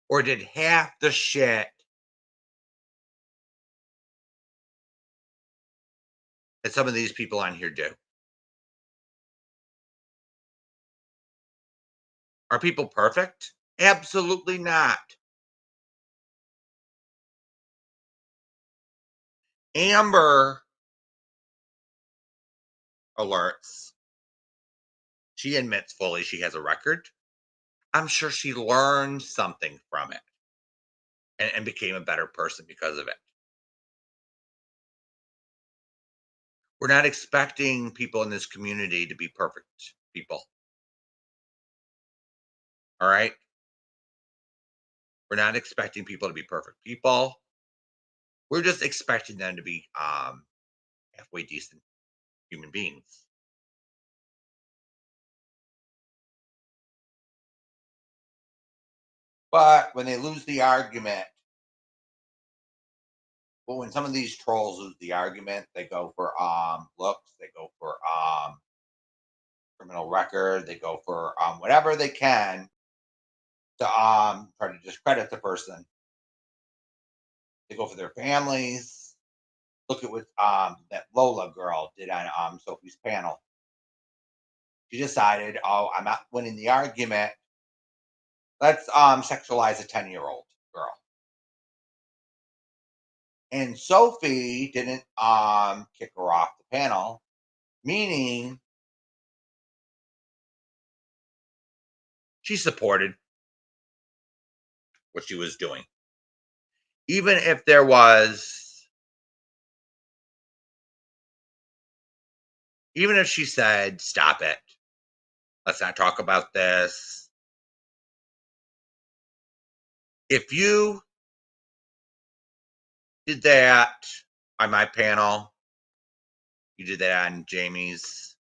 Or did half the shit that some of these people on here do. Are people perfect? Absolutely not. Amber alerts. She admits fully she has a record. I'm sure she learned something from it and became a better person because of it. We're not expecting people in this community to be perfect people. All right. We're not expecting people to be perfect people. We're just expecting them to be halfway decent human beings. But when they lose the argument, well, when some of these trolls lose the argument, they go for looks, they go for criminal record, they go for whatever they can to try to discredit the person. They go for their families. Look at what that Lola girl did on Sophie's panel. She decided, oh, I'm not winning the argument. Let's sexualize a 10-year-old girl. And Sophie didn't kick her off the panel, meaning she supported what she was doing. Even if there was, even if she said, stop it, let's not talk about this. If you did that on my panel, you did that on Jamie's,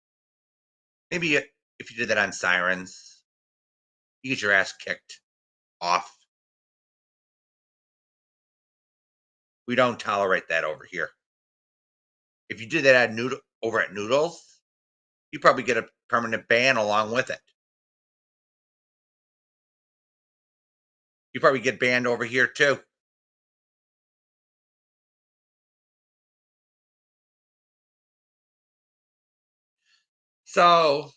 maybe if you did that on Sirens, you get your ass kicked off. We don't tolerate that over here. If you did that at over at Noodles, you probably get a permanent ban along with it. You probably get banned over here too. So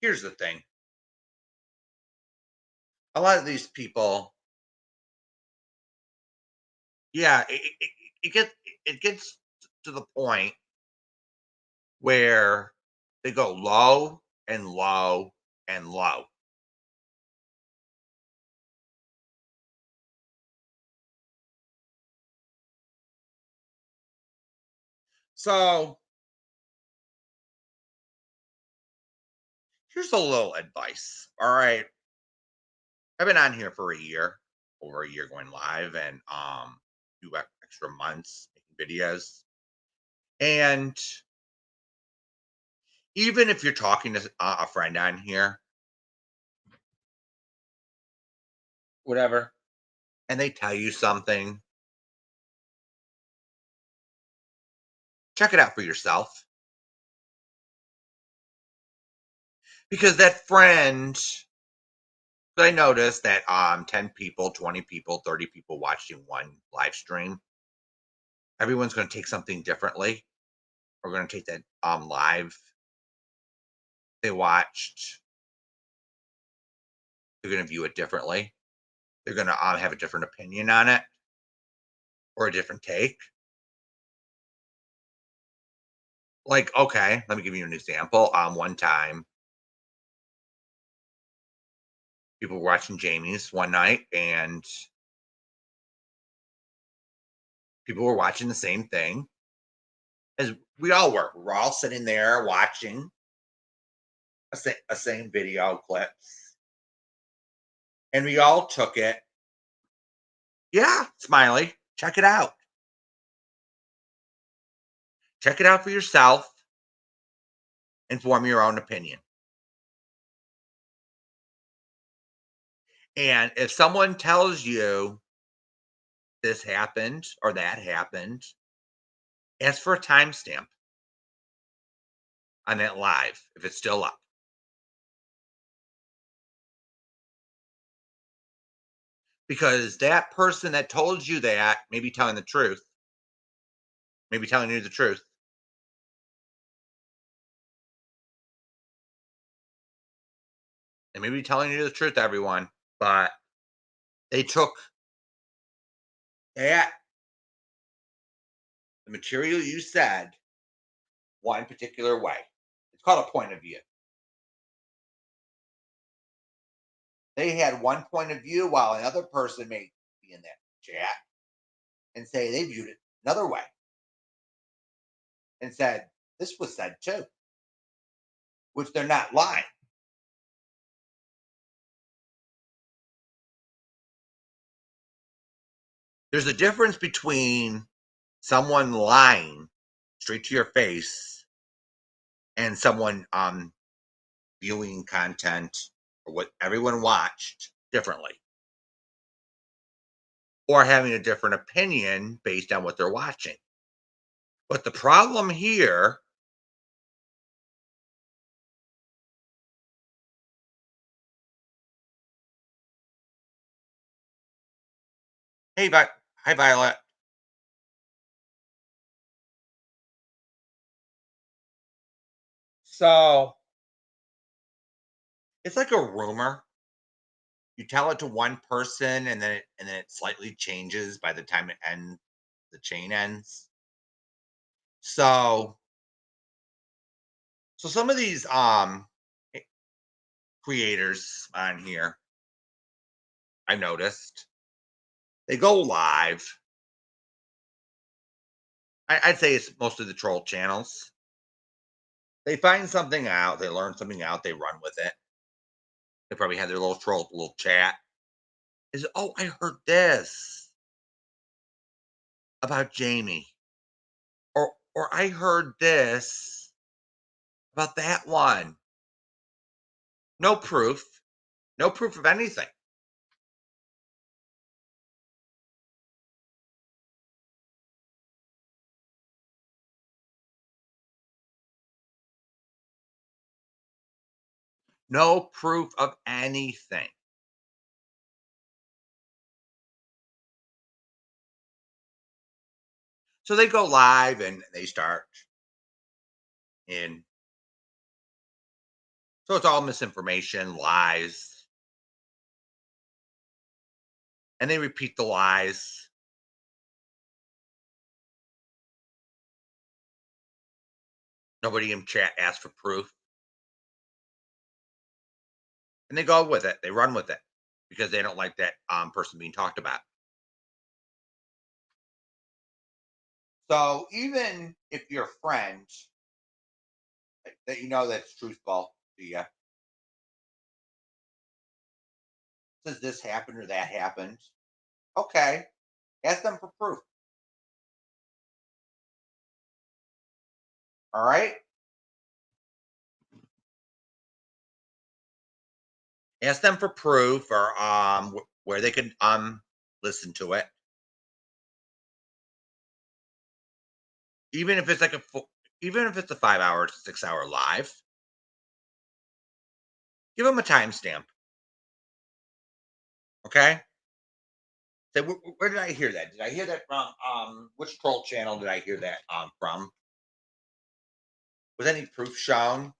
here's the thing. A lot of these people, yeah, it gets to the point where they go low and low and low. So here's a little advice. All right. I've been on here for a year, over a year going live and few extra months making videos. And even if you're talking to a friend on here, whatever, and they tell you something Check it out for yourself. Because that friend, I noticed that 10 people, 20 people, 30 people watching one live stream, everyone's going to take something differently. We're going to take that live they watched. They're going to view it differently. They're going to have a different opinion on it or a different take. Like, okay, let me give you an example. One time, people were watching Jamie's one night, and people were watching the same thing as we all were. We're all sitting there watching a same video clips, and we all took it. Yeah, Smiley, check it out. Check it out for yourself and form your own opinion. And if someone tells you this happened or that happened, ask for a timestamp on that live if it's still up. Because that person that told you that may be telling the truth, maybe telling you the truth. And maybe telling you the truth, everyone. But they took that, the material you said, one particular way. It's called a point of view. They had one point of view while another person may be in that chat and say they viewed it another way and said, this was said too, which they're not lying. There's a difference between someone lying straight to your face and someone viewing content or what everyone watched differently or having a different opinion based on what they're watching. But the problem here hey, hi, Violet. So it's like a rumor. You tell it to one person and then it slightly changes by the time the chain ends. So some of these eh, creators on here, I noticed, they go live. I'd say it's most of the troll channels. They find something out, they learn something out, they run with it. They probably had their little troll little chat. Is oh, I heard this about Jamie. Or I heard this about that one. No proof. No proof of anything. No proof of anything. So they go live and they start in. So it's all misinformation, lies. And they repeat the lies. Nobody in chat asks for proof. And they go with it. They run with it because they don't like that person being talked about. So even if your friend that you know that's truthful to you says this happened or that happened, okay, ask them for proof. All right, ask them for proof or where they could listen to it. even if it's like even if it's a 5 hour, 6 hour live, give them a timestamp. Okay. So where did I hear that? Did I hear that from which troll channel did I hear that from? Was any proof shown?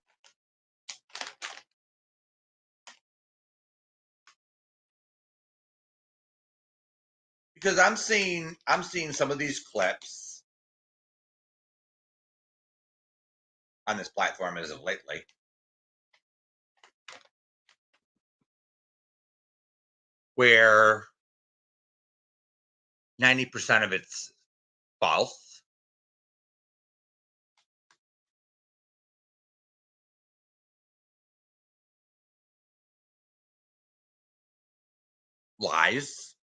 Because I'm seeing some of these clips on this platform as of lately where 90% of it's false, lies,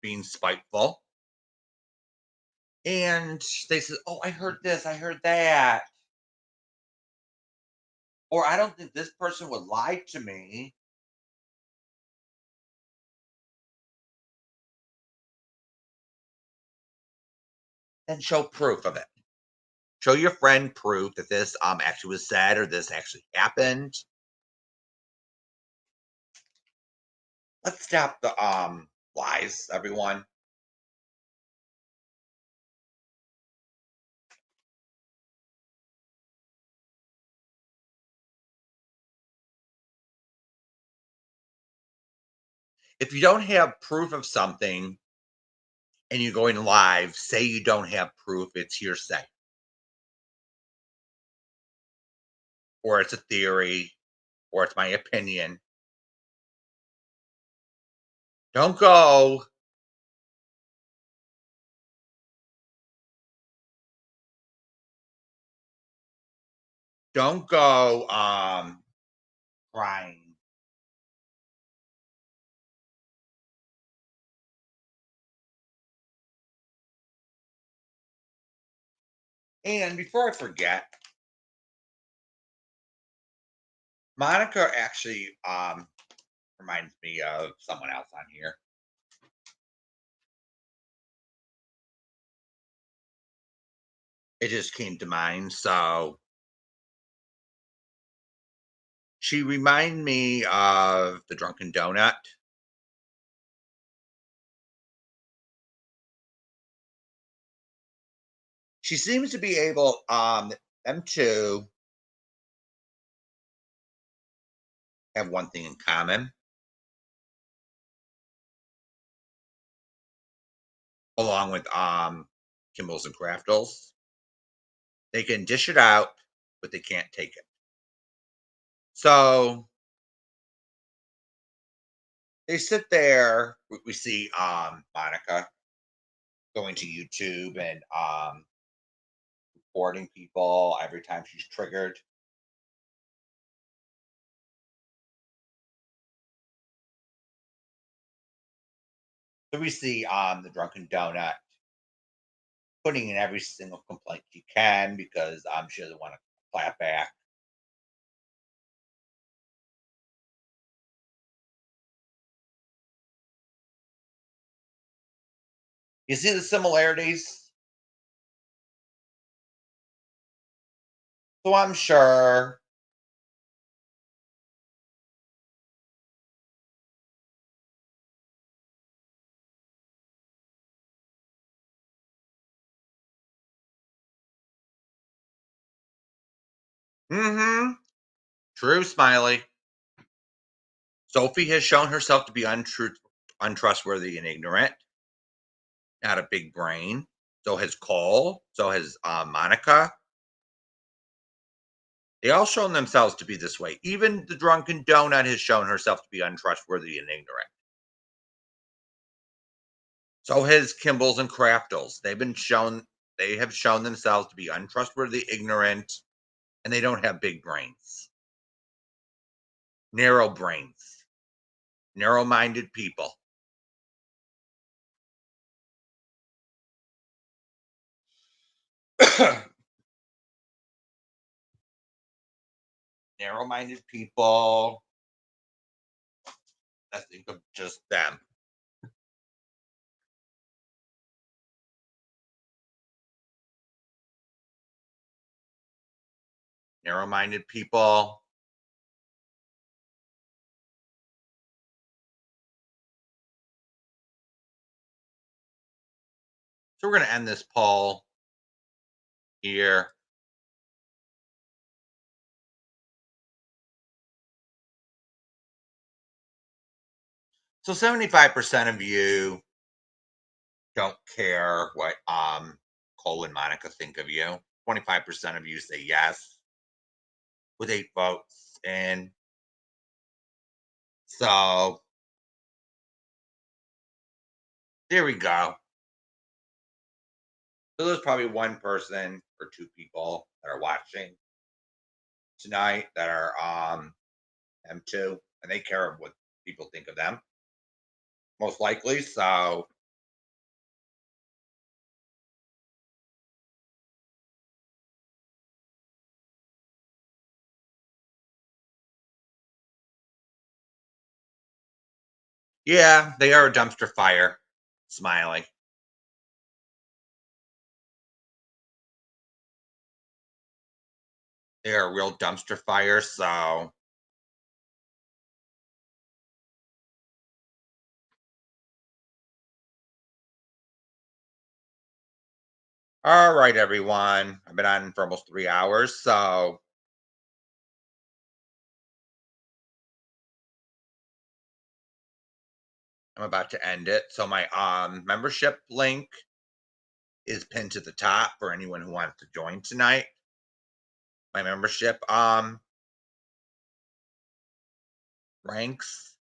being spiteful. And they said, "Oh, I heard this, I heard that." Or I don't think this person would lie to me. Then show proof of it. Show your friend proof that this actually was said or this actually happened. Let's stop the lies, everyone. If you don't have proof of something and you're going live, say you don't have proof, it's hearsay. Or it's a theory, or it's my opinion. Don't go don't go crying. And before I forget, Monica actually reminds me of someone else on here. It just came to mind. So she reminded me of the Drunken Donut. She seems to be able, them two have one thing in common, along with Kimball's and Craftles. They can dish it out, but they can't take it. So they sit there. We see Monica going to YouTube and reporting people every time she's triggered. So we see the Drunken Donut putting in every single complaint she can because she doesn't want to clap back. You see the similarities? So I'm sure. Mm-hmm. True, Smiley. Sophie has shown herself to be untrustworthy and ignorant, not a big brain. So has Cole. So has Monica. They all shown themselves to be this way. Even the Drunken Donut has shown herself to be untrustworthy and ignorant. So has Kimball's and Craftles. They have shown themselves to be untrustworthy, ignorant, and they don't have big brains. Narrow brains. Narrow-minded people. Narrow-minded people. I think of just them. narrow-minded people. So we're going to end this poll here. So 75% of you don't care what Cole and Monica think of you. 25% of you say yes with 8 votes. And so there we go. So there's probably one person or two people that are watching tonight that are M2, and they care what people think of them, most likely. So yeah, they are a dumpster fire. Smiley. They are a real dumpster fire. So all right, everyone. I've been on for almost 3 hours, so I'm about to end it. So my membership link is pinned to the top for anyone who wants to join tonight. My membership ranks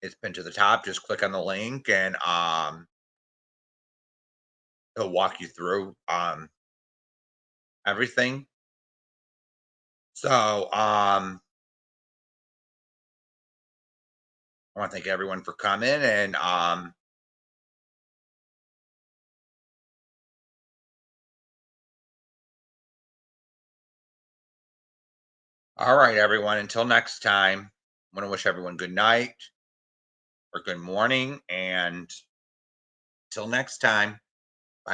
is pinned to the top. Just click on the link and it'll walk you through everything. So I want to thank everyone for coming, and all right, everyone, until next time, I want to wish everyone good night or good morning, and till next time.